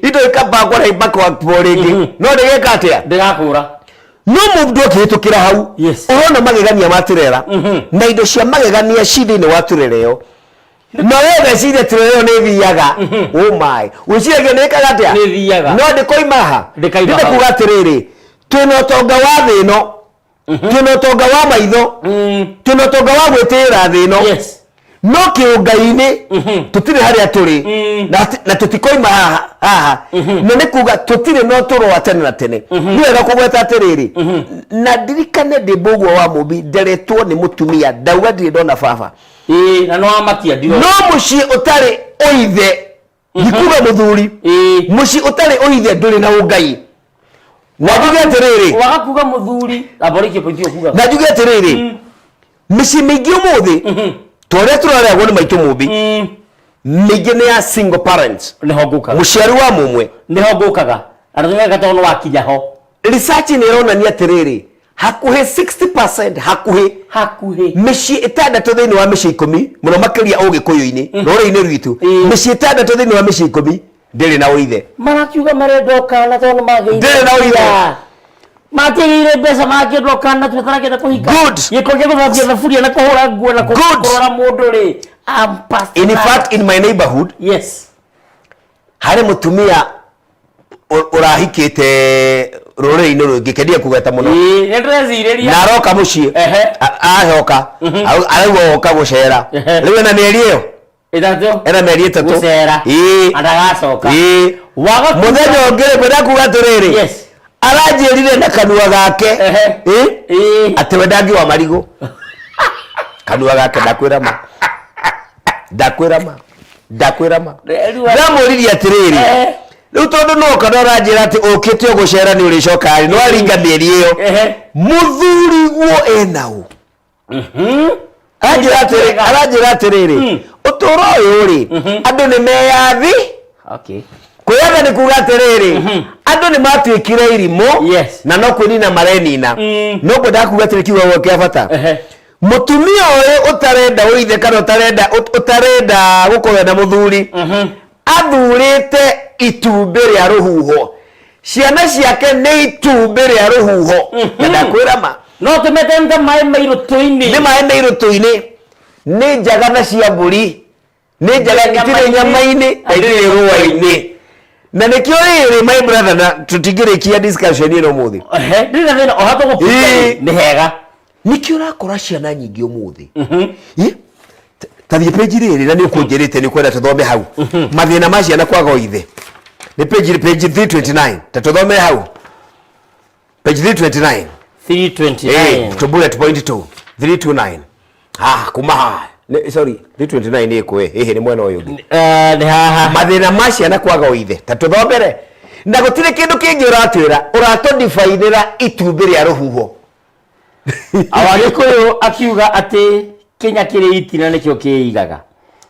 Speaker 2: indo ikabakwa na ibakwa poringi no ndigeka atia
Speaker 1: ndigakura
Speaker 2: no mundu akihitukira hau urona magegania ma turera na indo cia magegania cithini wa turera iyo no wewe cire turera ni thiaga oh my ucirege ni kagatia
Speaker 1: ni thiaga
Speaker 2: no ndikoimaha ndikuga atiriri twina tonga wa thino twina tonga wa maitho twina tonga wa gwitira thino no kiungai-ini tutire haria turi na tutikoima haha no nikuga tutire no turwa tene na tene ni wega kugweta atiriri na ndirikane ndi mbugwa wa Mubi nderetwo ni mutumia ndauga ndire ndona baba
Speaker 1: na no amakia ndio
Speaker 2: no muci utari oithe ndikuga muthuri muci utari oithe nduri na ungai na njuge atiriri
Speaker 1: wagakuga muthuri aboriki pointio kuga
Speaker 2: na njuge atiriri mici mingi umuthi tore turaragwo ni maitu Mubi mingi ni ya single parents
Speaker 1: ni hongukaga
Speaker 2: muciari wa mumwe
Speaker 1: ni hongukaga arathwe gatono wakinya ho
Speaker 2: research ni ronania atiriri hakuhe 60% hakuhe mici itandatu thini wa mici 10 muno makiria ugikuyu-ini rore-ini rwitu mici itandatu thini wa mici 10 ndiri na uithe
Speaker 1: marakiuga marendoka na tono mageire
Speaker 2: ndiri na uithe
Speaker 1: matigire mbeca mangĩndoka na twĩtarakĩte kũhika gĩkorwo gũthambia thaburia na kũhũra nguo na kũrora mũndũ rĩ
Speaker 2: in fact in my neighborhood harĩ mũtumia ũrahikĩte rũrĩrĩ-inĩ rũngĩ kendia kũgeta mũno
Speaker 1: nĩndĩrecirĩria
Speaker 2: na aroka mũciĩ ahoka arauga oka gũcera rĩu ena mĩeri ĩyo ena mĩeri ĩtatũ
Speaker 1: ndagacoka
Speaker 2: mũthenya ũngĩ rĩmwe ndakuga atĩrĩrĩ aranjirire na kanua gake ati we ndangi wa marigo kanua gake ndakwira ma ndamuririe atiriri riu tondu no kana aranjira ati ukite ugucera ni uricoka ari no aringa mieri iyo muthuri guo enau aranjira atiriri uturo uyu ri andu ni meyathi kwiyatha ni kuga atiriri andu ni matwikire irimo na no kunina marenina no kwenda kuga atiri kiugo gwa bata mutumia uyu utarenda uithe kana utarenda gukorwo na muthuri athurite itumbi ria ruhuho ciana ciake ni itumbi ria ruhuho ndakwira ma
Speaker 1: no tumetenta mai mairutuini
Speaker 2: ni mai mairutuini ni njagana cia mburi ni njagana itire nyama-ini na itire ruwa-ini na nikio riri my brother na tutigirikia discussion ino muthi
Speaker 1: ndina thina ohato gupika ni hega
Speaker 2: nikio rakora ciana nyingi umuthi tathie page riri na ni ukunjirite ni kwenda tuthome hau mathina ma ciana kwaga ithe ni page 329 tuthome hau page 329 to bullet point 2 329 kuma sorry 329 ni kwe ni mwena uyu ngi
Speaker 1: ni haha
Speaker 2: mathina ma ciana kwaga ithe tuthomere na gutire kindu kingi uratwira define itumbi ria ruhuho
Speaker 1: Awagikuyu akiuga ati Kenya kiri itina nikio kiigaga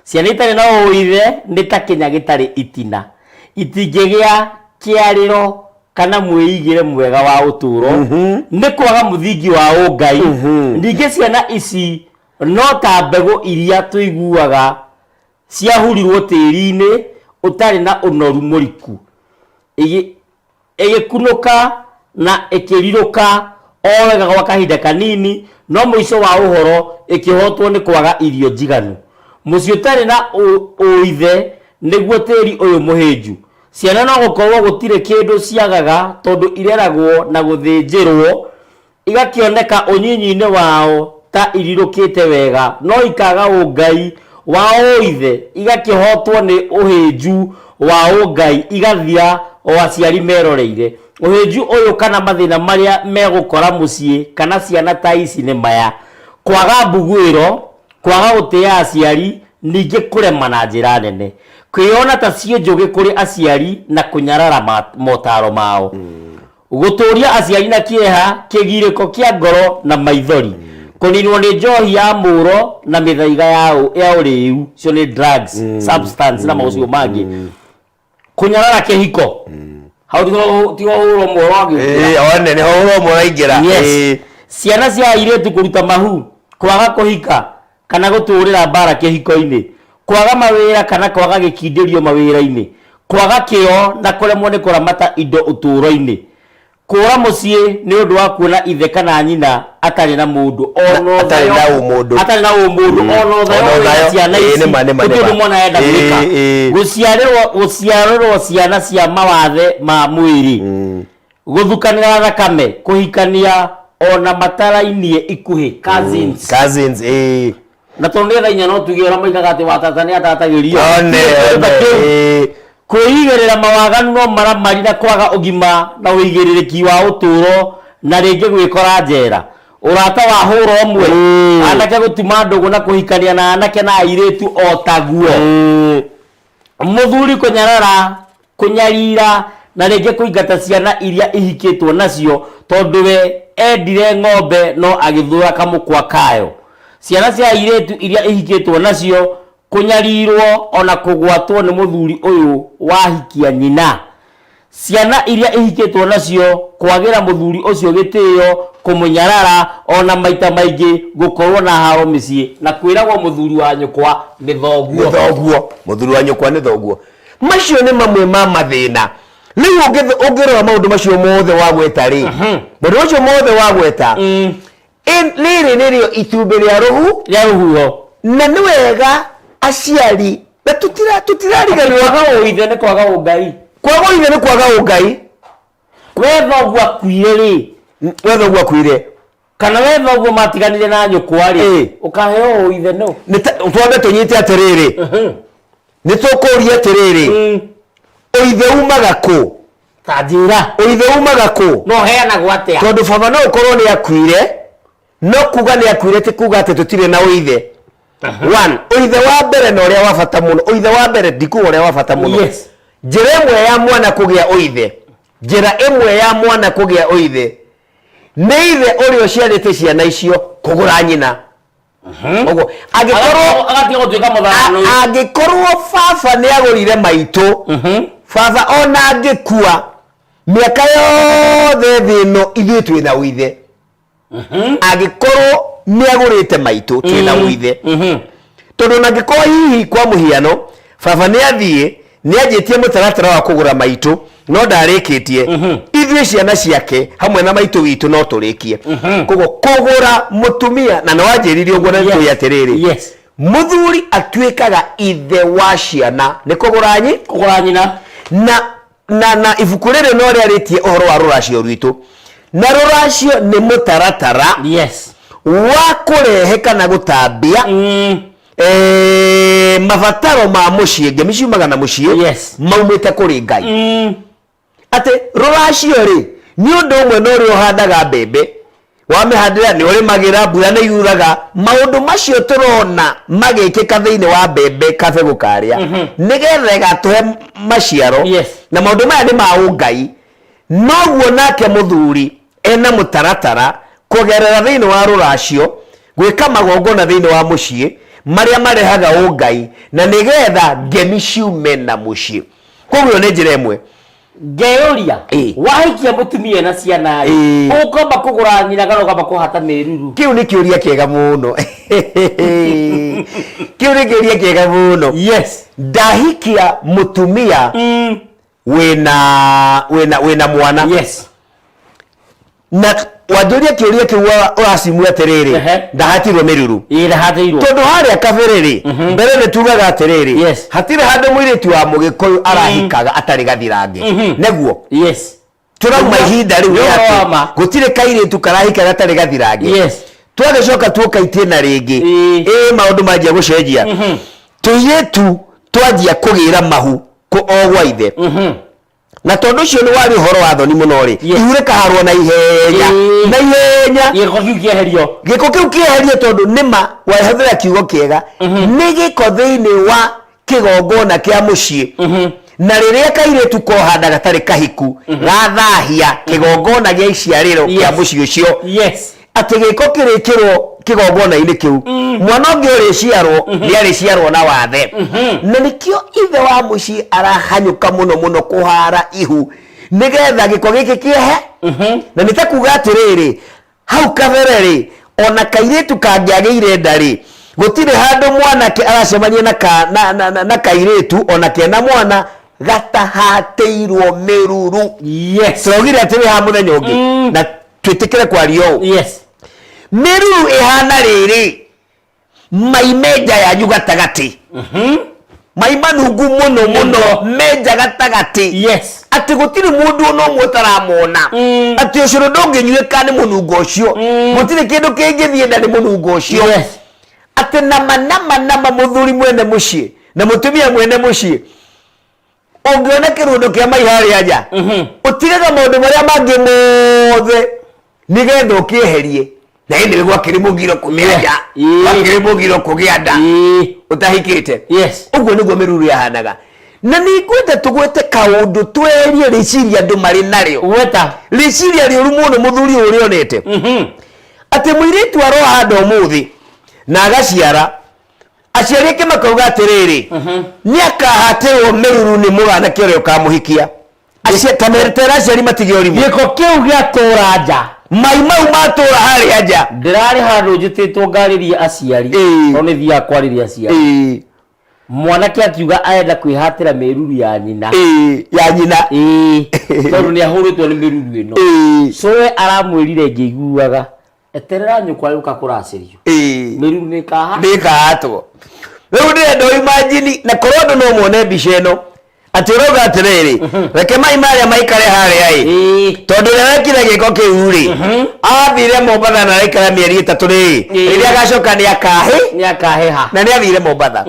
Speaker 1: ciana itari na uithe ni ta Kenya gitari itina itingigia kiariro kana mwigire mwega wa uturo ni kwaga muthingi wa ungai ndinge ciana ici no ta mbegu iria tuiguaga ciahurirwo tiri-ini utari na unoru muriku igikunuka na ikiriruka owega gwa kahinda kanini no muico wa uhoro ikihotwo ni kwaga irio njiganu muci utari na uithe niguo tiri uyu muhinju ciana no gukorwo gutire kindu ciagaga tondu ireragwo na guthinjirwo igakioneka unyinyi-ini wao ta irirukite wega no ikaga ungai wa uithe igakihotwo ni uhinju wa ungai igathia o aciari meroreire uhinju uyu kana mathina maria megukora mucie kana ciana ta ici ni maya kwaga mbugwiro kwaga gutia aciari ninge kurema na njira nene kwiona ta cie njugi kuri aciari na kunyarara motaro mao guturia aciari na kieha kigiriko kia ngoro na maithori kuninwo ni njohi ya muro na mithaiga ya uriu cio ni drugs substance na maucio mangi kunyarara kihiko hau tigo huro morogi
Speaker 2: one ne huro moraingira
Speaker 1: ciana cia airetu kuruta mahu kwaga kuhika kana guturira bara kihiko-ini kwaga mawira kana kwaga gikindirio mawira-ini kwaga kio na kuremwo ni kuramata indo uturo-ini kura mucie ni undu wa kuona ithe kana nyina atari na mundu
Speaker 2: atari na umundu
Speaker 1: ono thayo ciana ici utundu mwana enda gwika guciarirwo ciana cia mawathe ma mwiri guthukanira thakame kuhikania ona matarainie ikuhi cousins na tondu thainya no tugira maigaga ati watata ni atatagirio kuigirira mawaganu no maramari na kwaga ugima na uigiririki wa uturo na ringi gwikora njera urata wa huro omwe anake gutuma ndugu na kuhikania na anake na airetu otaguo muthuri kunyarara kunyarira na ringi kuingata ciana iria ihikitwo nacio tondu we endire ng'ombe no agithura kamukwa kayo ciana cia airetu iria ihikitwo nacio kunyarirwo ona kugwatwo ni muthuri uyu wahikia nyina ciana iria ihikitwo nacio kwagira muthuri ucio gitio kumunyarara ona maita maingi gukorwo na haro micie na kwiragwo muthuri wa nyukwa ni thoguo
Speaker 2: muthuri wa nyukwa ni thoguo macio ni mamwe ma mathina riu ungirora maundu macio mothe wagweta ri mundu ucio mothe wagweta riri nirio itumbi ria ruhuho na ni wega aciari na tutirariganirwo
Speaker 1: kwaga uithe ni kwaga ungai wethoguo akuire kana wethoguo matiganire na nyukwa ri ukaheo uithe no
Speaker 2: twambe tunyite atiriri ni tukuria atiriri uithe umaga ku
Speaker 1: tajira
Speaker 2: oithe umaga ku
Speaker 1: no heana gwatia
Speaker 2: tondu baba no ukorwo ni akuire no kuga ni akuire ti kuga ati tutire na oithe one oithe wa mbere na uria wa bata muno oithe wa mbere ndikuga uria wa bata muno
Speaker 1: yes
Speaker 2: njira imwe ya mwana kugia oithe njira imwe ya mwana kugia oithe ni ithe uria ciarite ciana icio kugura nyina ogo agikorwo baba ni agurire maitu baba ona angikua miaka yothe thino ithuĩ twĩna ũithe agikorwo ni agurite maitu twĩna ũithe tondu na ngĩkorwo hihi kwa mũhiano baba ni athie ni anjĩtie mũtaratara wa kũgũra maitu no ndarĩkĩtie ithuĩ ciana ciake hamwe na maitu witũ no tũrĩkie koguo kũgũra mũtumia na no wanjĩrire ũguo na nĩtũĩ atĩrĩrĩ mũthuri atuĩkaga ithe wa ciana nĩ kũgũra nyina na ibuku rĩrĩ no rĩarĩtie ũhoro wa rũracio rwitũ na rũracio nĩ mũtaratara wa kũrehe kana gũtambia mabataro ma mũciĩ ngemi ciumaga na mũciĩ maumĩte kũrĩ Ngai atĩ rũracio rĩ nĩ ũndũ ũmwe no rĩ ũhandaga mbembe wamĩhandĩra nĩ ũrĩmagĩra mbura nĩ yuraga maũndũ macio tũrona magĩkĩka thĩinĩ wa mbembe kabegũ karĩa nĩgetha ĩgatũhe maciaro na maũndũ maya nĩ ma ũngai noguo nake mũthuri ena mũtaratara kũgerera thĩinĩ wa rũracio gwĩka magongona thĩinĩ wa mũciĩ marĩa marehaga ũngai na nĩgetha ngemi ciume na mũciĩ koguo nĩ njĩra ĩmwe
Speaker 1: ngeuria wahikia mũtumia na ciana ũkomba kũgũra nyina kana ũkomba kũhata mĩruru
Speaker 2: kĩu nĩ kĩũria kĩega mũno kĩu nĩ kĩũria kĩega mũno ndahikia mũtumia wĩna mwana na wanjũria kĩũria kĩu ũracimu atĩrĩrĩ ndahatirwo mĩruru tondũ harĩa kabere-rĩ mbere nĩ tugaga atĩrĩrĩ hatirĩ handũ mũirĩtu wa mũgĩkũyũ arahikaga atarĩ gathirange neguo tũrauma ihinda rĩu atĩ gũtirĩ kairĩtu karahika gatarĩ gathirange twagĩcoka tuokaitie na rĩngĩ maũndũ manjia gũcenjia tũirĩtu twanjia kũgĩra mahu o gwa ithe na tondu cio ni wari uhoro wa thoni muno ri ihu rikaharwo na ihenya giko kiu kieherio tondu nima waihũthĩra kiugo kiega ni giko thĩinĩ wa kĩgongona kĩa mũciĩ na rĩrĩa kairĩtu kohanda gatarĩ kahiku gathahia kĩgongona gĩa iciarĩro kĩa mũciĩ ũcio atĩ gĩko kĩrĩkĩrwo kĩgongona-inĩ kĩu mwana ũngĩ ũrĩciarwo nĩ arĩciarwo na wathe na nĩkĩo ithe wa mũciĩ arahanyũka mũno mũno kũhara ihu nĩgetha gĩko gĩkĩ kĩehe na nĩ ta kuga atĩrĩrĩ hau kabere-rĩ ona kairĩtu kangĩagĩire nda-rĩ gũtirĩ handũ mwanake aracemania na kairĩtu ona kena mwana gatahatĩirwo mĩruru tũraugire atĩrĩ ha mũthenya ũngĩ na twĩtĩkĩre kwaria ũũ mĩruru ĩhana rĩrĩ maimenja yanyu gatagatĩ maimanungu mũno mũno menja gatagatĩ atĩ gũtirĩ mũndũ ona ũmwe ũtaramona atĩ ũcũrũ ndũngĩnyuĩka nĩ mũnungo ũcio gũtirĩ kĩndũ kĩngĩthiĩ nda nĩ mũnungo ũcio atĩ nama mũthuri mwene mũciĩ na mũtumia mwene mũciĩ ũngĩona kĩrundo kĩa mai harĩa nja ũtigaga maũndũ marĩa mangĩ mothe nĩgetha ũkĩeherie na hĩndĩ nĩguo akĩrĩ mũgiro kũmĩenja akĩrĩ mũgiro kũgĩa nda ũtahikĩte ũguo nĩguo mĩruru yahanaga na nĩngwenda tũgwete kaũndũ tweherie rĩciria andũ marĩ narĩo rĩciria rĩũru mũno mũthuri ũrĩa onete atĩ mũirĩtu arohanda ũmũthĩ na agaciara aciari ake makauga atĩrĩrĩ nĩakahatĩrwo mĩruru nĩ mũranake ũrĩa ũkamũhikia tamertera aciari matige ũrimũ
Speaker 1: gĩko kĩu gĩatũra nja
Speaker 2: mai mau matũra harĩa nja
Speaker 1: ndĩrarĩ handũ njĩtĩtwo ngarĩrie aciari no nĩ thiaga kwarĩria aciari mwanake akiuga arenda kwĩhatĩra mĩruru ya nyina tondũ nĩ ahũrĩtwo nĩ mĩruru ĩno so we aramwĩrire ngĩiguaga eterera nyũkwa rĩũka kũracĩrio mĩruru nĩ ĩkahatwo
Speaker 2: rĩu ndĩrenda ũimagine na korwo andũ no mone mbica ĩno atĩ ũrauga atĩrĩrĩ reke mai marĩa maikare harĩa tondũ rĩrĩa wekire gĩko kĩu-rĩ athire Mombatha na araikara mĩeri 3 rĩrĩa agacoka nĩakahĩha na nĩathire Mombatha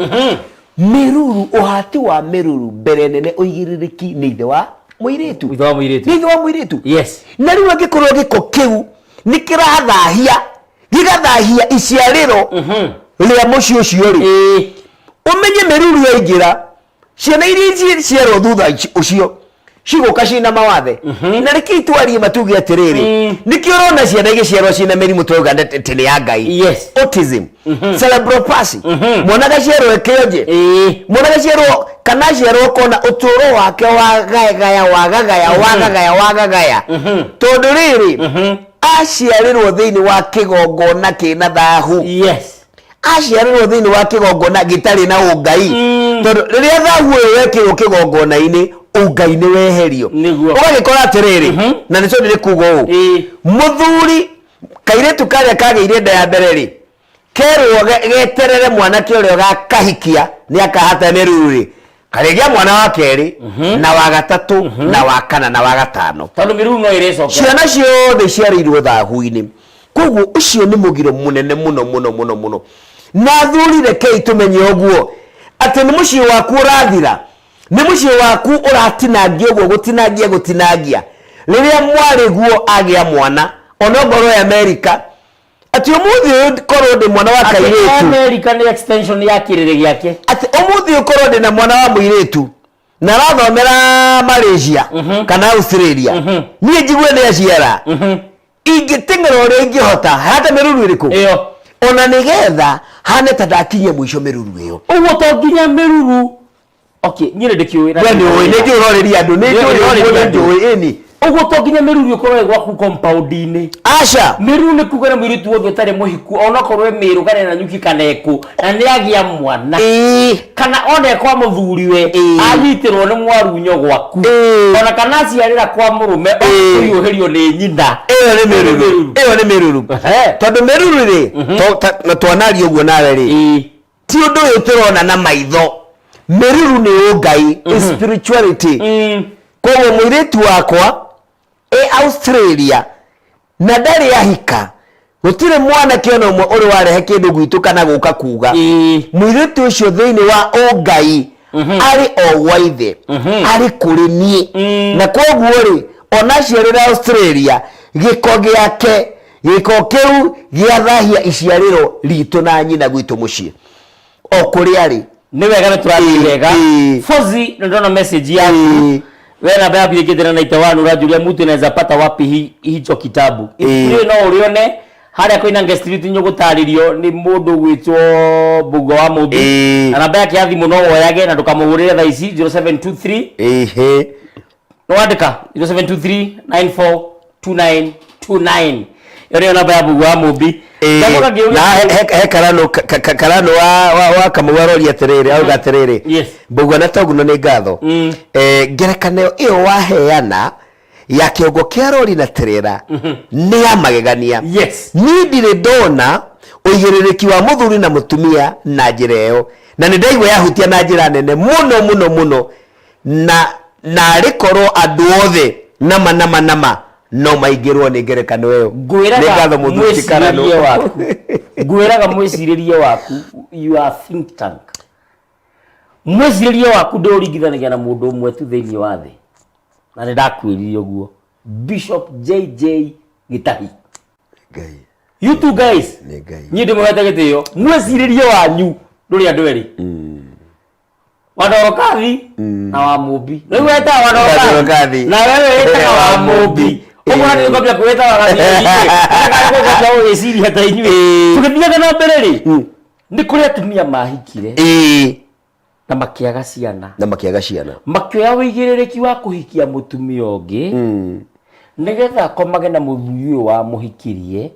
Speaker 2: mĩruru ũhati wa mĩruru mbere nene ũigĩrĩrĩki nĩ ithe wa muiritu
Speaker 1: thitho
Speaker 2: wa muiritu
Speaker 1: yes
Speaker 2: na riu angikorwo giko kiu nikirathahia gigathahia iciariro ria muci ucio ri umenye meruru yaingira ciana iria ciarwo thutha ucio ciguka cina mawathe na reke itwarie matugi atiriri nikio rona ciana igiciarwo cina mirimu toga tene ya ngai
Speaker 1: yes
Speaker 2: autism cerebral palsy mwana gaciarwo ekionje mwana gaciarwo kana ciarwo kona uturo wake wagagaya tondu riri aciarirwo thiini wa kigongona kina thahu
Speaker 1: yes
Speaker 2: aciarirwo thiini wa kigongona gitari na ungai tondu riria thahu wekirwo kigongona-ini ungai ni weherio ugagikora atiriri na nicio ndiri kuga uu muthuri kairetu karia kageire nda ya mbere ri kerwo geterere mwanake uria gakahikia ni akahata meruri karegia mwana wa keri na wa gatatu na wa kana na wa gatano
Speaker 1: tondu miruru no irecoka
Speaker 2: ciana ciothe ciarirwo thahu-ini koguo ucio ni mugiro munene muno na thuri rekei tumenye uguo ati ni mucio waku urathira ni mucio waku uratinangia uguo gutinangia riria mwariguo agia mwana onogoro ya America ati umuthi korwo ndi mwana wa kairetu
Speaker 1: America ni extension ya kirire giake
Speaker 2: ati umuthi ukorwo ndi na mwana wa muiretu na rathomera Malaysia kana Australia nie njigwe ni aciara ingitengera uria ingihota hata meruru iriku
Speaker 1: iyo
Speaker 2: ona nigetha hane ta ndakinyia mwisho meruru iyo
Speaker 1: uguo to nginya meruru okay nyire ndikiwira
Speaker 2: ni oi ni njuroriria andu ni njuroriria ni
Speaker 1: uguo to nginya meruru ukorwo gwaku compound-ini
Speaker 2: aca
Speaker 1: meruru ni kugera mwiritu wothe utari muhiku ona korwo miru kana na nyuki kana eku na ni agia mwana kana ona kwa muthuriwe anyitirwo ni mwarunyo gwaku ona kana aciarira kwa murume uyuhirio ni nyina
Speaker 2: iyo ni meruru tondu meruru ri na twanari uguo nawe ri ti undu uyu turona na maitho meruru ni ungai spirituality koguo muiritu wakwa Australia na ndari ahika gutire mwana kiona umwe uri warehe kindu gwitu kana guka kuga muiritu ucio thiini wa ungai ari o waithe ari kuri nie na koguo ri ona ciarira Australia giko giake giko kiu giathahia iciariro ritu na nyina gwitu mucii o kuri ari
Speaker 1: ni wega ni turathirega fozi ndona message yaku wena baya bigitira na itawanu rajulia mtu anaweza pata wapi hicho kitabu ile no urione haria koina street nyugutaririo ni mundu gwitwo Bugo wa Mubi na namba yake ya thimu no woyage na ndukamuhurire tha ici 0723 no andika 0723942929 yore namba ya Bugo wa Mubi
Speaker 2: na karano wa kamugwarori atiriri au gatiriri Bugo na toguno ni ngatho ngerekano iyo waheana ya kiongo kia rori na tirira ni ya magegania ni ndire ndona uigiririki wa muthuri na mutumia na njira iyo na ni ndaigwa yahutia na njira nene muno na rikorwo andu othe nama no maigirwo ni ngerekano iyo
Speaker 1: ngwiraga mwiciririe waku ngwiraga mwiciririe waku you are think tank mwiciririe waku nduringithanagia na mundu umwe tu thiini wa thi na ni ndakwiririe uguo Bishop JJ Gitahi
Speaker 2: ngai
Speaker 1: you two guys nyi ndimuhete gitio mwiciririe wanyu nduri andu eri Wadorokathi na wa Mubi riu weta Wadorokathi na wewe weta wa Mubi Omo ni ngobya kuweta wagathi akako kwa eciri hata inywe tukithiaga na mbere ri ni kuri atumia mahikire na makiaga ciana makioya wigiririki wa kuhikia mutumia ungi nigetha komage na muthuri wa muhikirie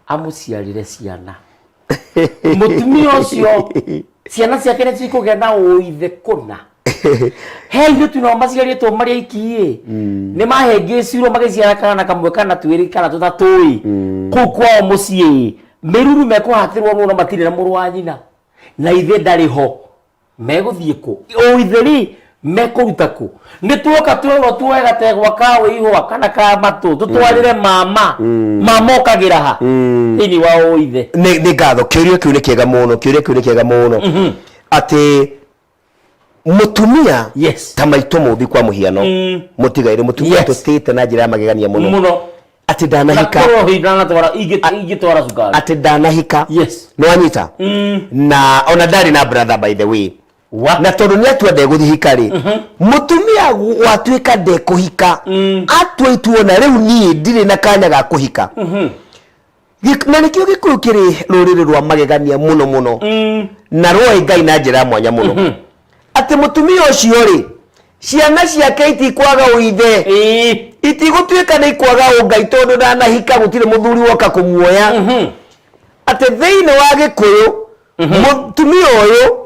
Speaker 1: amuciarire ciana mutumia ucio ciana ciake ni cikugena uithe kuna Hey, you know, maciari to maria ikie ni mahengecirwo magiciara kana kamwe kana twiri kana tutatui kukwao mucii miruru mekuhatirwo muno matire na muru wa nyina na ithe ndari ho meguthie ku o itheri mekuruta ku ni tuoka twero tuwega tegwa kawe ihwa kana ka matu tutwarire mama okagira ha ini wa o ithe
Speaker 2: ni ngatho kiurio kiu ni kiega muno ati mutumia
Speaker 1: yes
Speaker 2: ta maito mubi kwa muhiano mutigaire mutumia tutite na njira magegania muno ati danahika
Speaker 1: igitwara sukari
Speaker 2: ati danahika
Speaker 1: yes
Speaker 2: no anyita na ona ndari na brother by the way na tondu ni atwa de guthihika ri mutumia watwika de kuhika atwa ituona riu ni ndire na kanya ga kuhika na nikio gikuyu kiri ruriri rwa magegania muno na roi ngai na njira mwanya muno ati mutumia ucio ri ciana ciake itikwaga uithe itigutwika ni ikwaga ungai tondu ndanahika gutire muthuri woka kumuoya ati thiini wa gikuyu mutumia uyu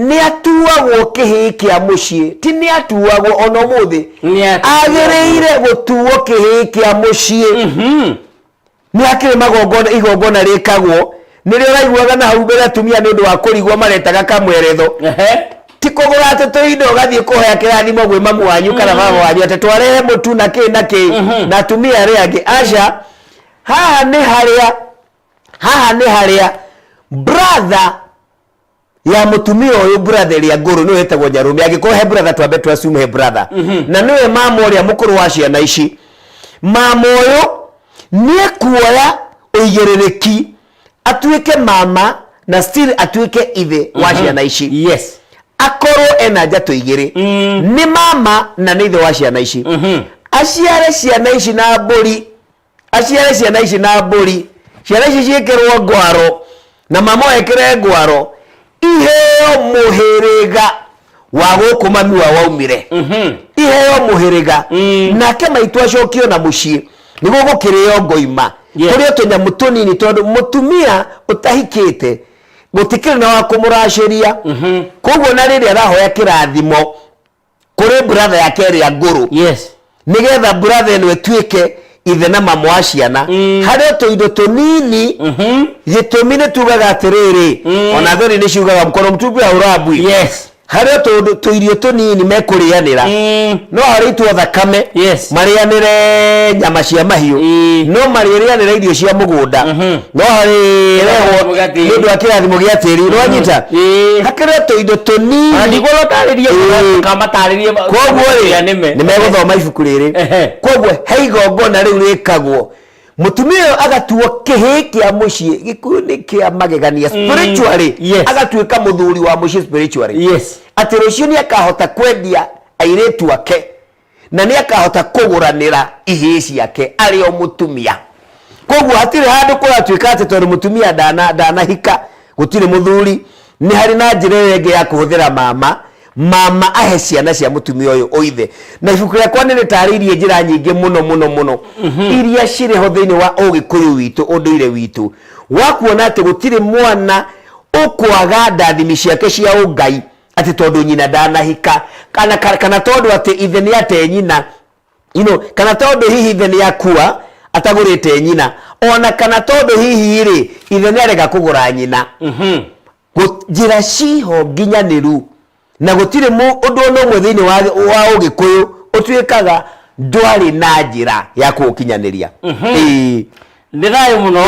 Speaker 2: ni atuagwo kihi kia mucii ti ni atuagwo ono muthi agereire gutuo kihi kia mucii ni akire magongona igongona rikagwo nirio raiguaga na hau mbere atumia ni undu wa kurigwo maretaga kamweretho tikogora ate toindo gathie kuhoya kirathimo gwe mamu wanyu kana baba wanyu ate twarehe mutu na ki na atumia ari angi aca haha ni haria brother ya mutumia uyu brother ya nguru ni wetagwo Nyarume agikohe brother twambe twasume brother na niwe mama uria mukuru wa ciana ici mama uyu ni kuoya uigerereki atuike mama na still atuike ithe wa ciana ici
Speaker 1: yes
Speaker 2: akorwo ena njatũ igĩrĩ nĩ mama na nĩ ithe wa ciana ici aciare ciana ici na mbũri ciana ici ciĩkĩrwo ngwaro na mama ekĩre ngwaro iheo mũhĩrĩga wa gũkũ mami wa waumire iheo mũhĩrĩga nake maitũ acokio na mũciĩ nĩguo gũkĩrĩo ngoima kũrĩ tũnyamũ tũnini tondũ mũtumia ũtahikĩte gutikire na wa kumurashiria koguo na riri arahoya kirathimo kuri brother yake ria nguru
Speaker 1: yes
Speaker 2: nigetha brother eno etuike ithe na mama wa ciana hari tuindo tunini gitumine tugaga atiriri ona thori ni ciugaga mkono mtupu ya urabu
Speaker 1: yes
Speaker 2: hari tuirio tunini mekurianira no hari tu thakame
Speaker 1: yes
Speaker 2: marianire nyama cia mahiu no marianire irio cia mugunda no hari reho ndu akirathimo gia tiri no anyita hakire tuindo tunini
Speaker 1: ndigolo taririe kama taririe
Speaker 2: koguo ni meguthoma ibuku riri koguo heigongona riu rikagwo mutumia agatuo kihi kia mucii gikundi kia magegania spiritually agatuika muthuri wa mucii spiritually
Speaker 1: yes
Speaker 2: ati rucio ni akahota kwendia airetu ake na ni akahota kuguranira ihii ciake ari o mutumia koguo hatire handu kuratuika ati tondu mutumia danahika gutire muthuri ni hari na njira ĩngĩ ya kuhuthira mama ahe ciana cia mutumia uyu oithe na ibuku rĩakwa nĩ rĩtarĩirie njĩra nyingĩ muno iria cirĩ ho thĩinĩ wa ũgĩkũyũ witũ ũndũire witũ wa kuona atĩ gũtirĩ mwana ũkwaga ndathimi ciake cia ũngai atĩ tondũ nyina ndanahika kana tondũ atĩ ithe nĩ ate nyina kana tondũ hihi ithe nĩ akua atagũrĩte nyina ona kana tondũ hihi rĩ ithe nĩ arega kũgũra nyina njĩra ciho nginyanĩru na gutire undu ono mwe thiini wa ũgĩkũyũ ũtuĩkaga ndwari na njĩra ya kũũkinyaniria
Speaker 1: nĩ thayo muno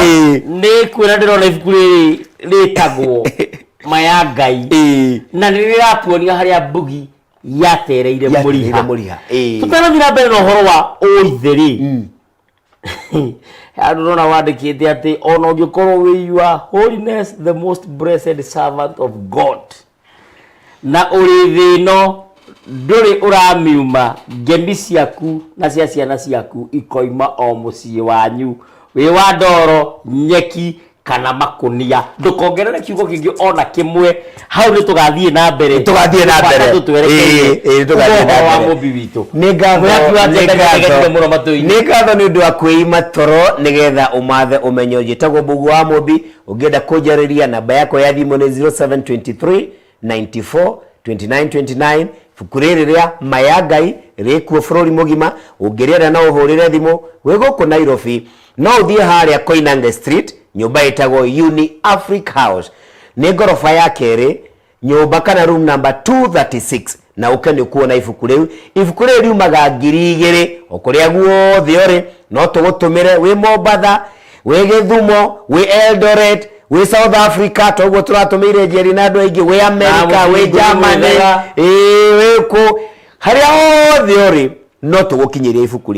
Speaker 1: nĩ kwĩra ndĩrona ibuku rĩrĩ rĩtagwo maya ngai na nĩ rĩratuonia harĩa mbugi yatereire mũriha tũtanathiĩ na mbere na ũhoro wa ũithĩ-rĩ andũ nona wandĩkĩte atĩ ona ũngĩkorwo wĩ your holiness the most blessed servant of God na uri thino nduri uramiuma ngemi ciaku na cia ciana ciaku ikoima o mucii wanyu wi wa ndoro nyeki kana makunia ndukongerere kiugo kingi ona kimwe hau ni tugathie na mbere
Speaker 2: tugathie na
Speaker 1: wa mubi witu
Speaker 2: ni ngatho ni undu wa kwĩima toro nigetha umathe umenyo njĩtagwo Mbugu wa Mubi ũngĩenda kũnjarĩria namba yako ya thimũ nĩ 0723 94 29 29 ibuku rĩrĩ rĩa maya ngai rĩkuo bũrũri mũgima ũngĩrĩenda no ũhũrĩre thimũ wĩ gũkũ Nairobi no ũthiĩ harĩa Koinange Street nyũmba ĩtagwo Uni Africa House nĩ ngoroba ya kerĩ nyũmba kana room number 236 na ũke kuona ibuku rĩu riumaga 2,000 o kũrĩa guothe ũrĩ no tũgũtũmĩre wĩ Mombatha wĩ Gĩthumo wĩ Eldoret we South Africa toguo turatumire njeri na andu aingi we America we Germany we ko haria othe uri no tugukinyiria ibuku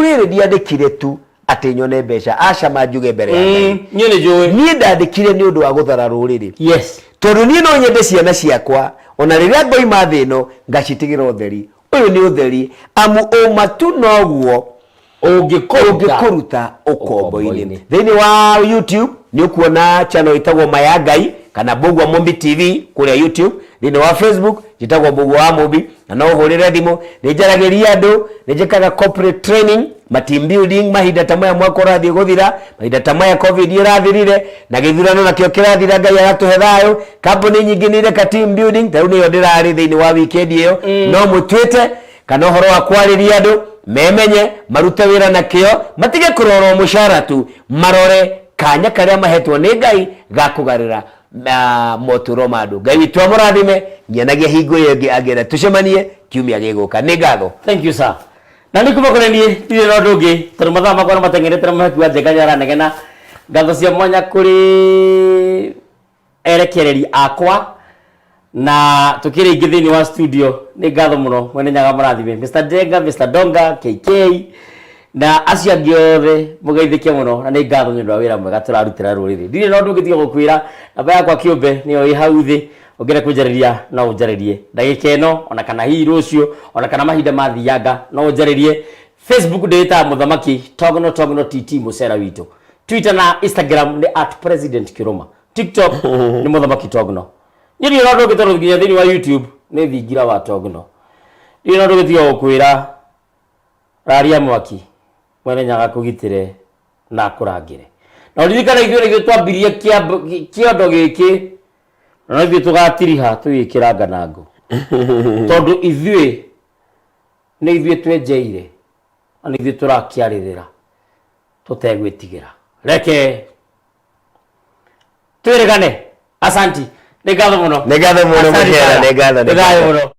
Speaker 2: riri ndiandikire tu ati nyone mbeca aca manjuge mbere ya Ngai nie ndandikire ni undu wa guthara ruriri
Speaker 1: yes
Speaker 2: tondu nie no nyende ciana ciakwa ona riria ngoima thino ngacitigira utheri uyu ni utheri amu umatu noguo ungikuruta ukombo-ini thiini wa YouTube ni ukuona channel itagwo Maya Ngai kana Mbugua Mombi TV kuria YouTube thiini wa Facebook jitagwo Mbugua wa Mombi na no uhurire thimu ni njaragiria andu ni njikaga corporate training ma team building mahinda ta maya mwaka urathie guthira mahinda ta maya covid irathirire na githurano nakio kirathira Ngai agatuhe thayo company nyingi ni reka team building tariu niyo ndirari thiini wa weekend iyo no mutwite kana horo wa kwariria andu memenye marute wira na kio matige kurorwo mushara tu marore kanya karia mahetwo ni Ngai ga kugarira moturo mandu Ngai witu amurathime nyenagia hingo yengi agera tucemanie kiumia giguka ni ngatho.
Speaker 1: Thank you sir. Na nikumakorenie ndire no ndungi tondu mathaa makwa no matengerete na mahakua theka nyara negena ngatho cia mwanya kuri erekereri akwa na tukiri ingi thiini wa studio ni ngatho muno mwene nyaga murathime Mr Denga Mr Donga KK na acio angi othe mugeithike muno na ni ngatho ni undu wa wira mwega turarutira ruriri ndire no ndungi tiga gukwira namba yakwa kiumbe niyo i hau thi ungire kunjariria no unjaririe ndagika ino ona kana hihi rucio ona kana mahinda mathianga no unjaririe Facebook ndita muthamaki Togno TT Mucera witu Twitter na Instagram ni @president_kiruma TikTok ni muthamaki Togno nyiri no ndungi toro nginya thiini wa YouTube ni thingira wa Togno ndire no ndungi tiga gukwira raria mwaki mwene nyaga kugitire na kurangire na uririkana ithuĩ nĩguo twambirie kĩondo gĩkĩ na ithuĩ tũgatiriha tũgĩkĩra nganangũ tondũ ithuĩ nĩ ithuĩ twenjeire na nĩ ithuĩ tũrakĩarĩrĩra tũtegwĩtigĩra reke twĩrĩgane asanti nĩ ngatho mũno
Speaker 2: mũkera nĩ ngatho
Speaker 1: mũno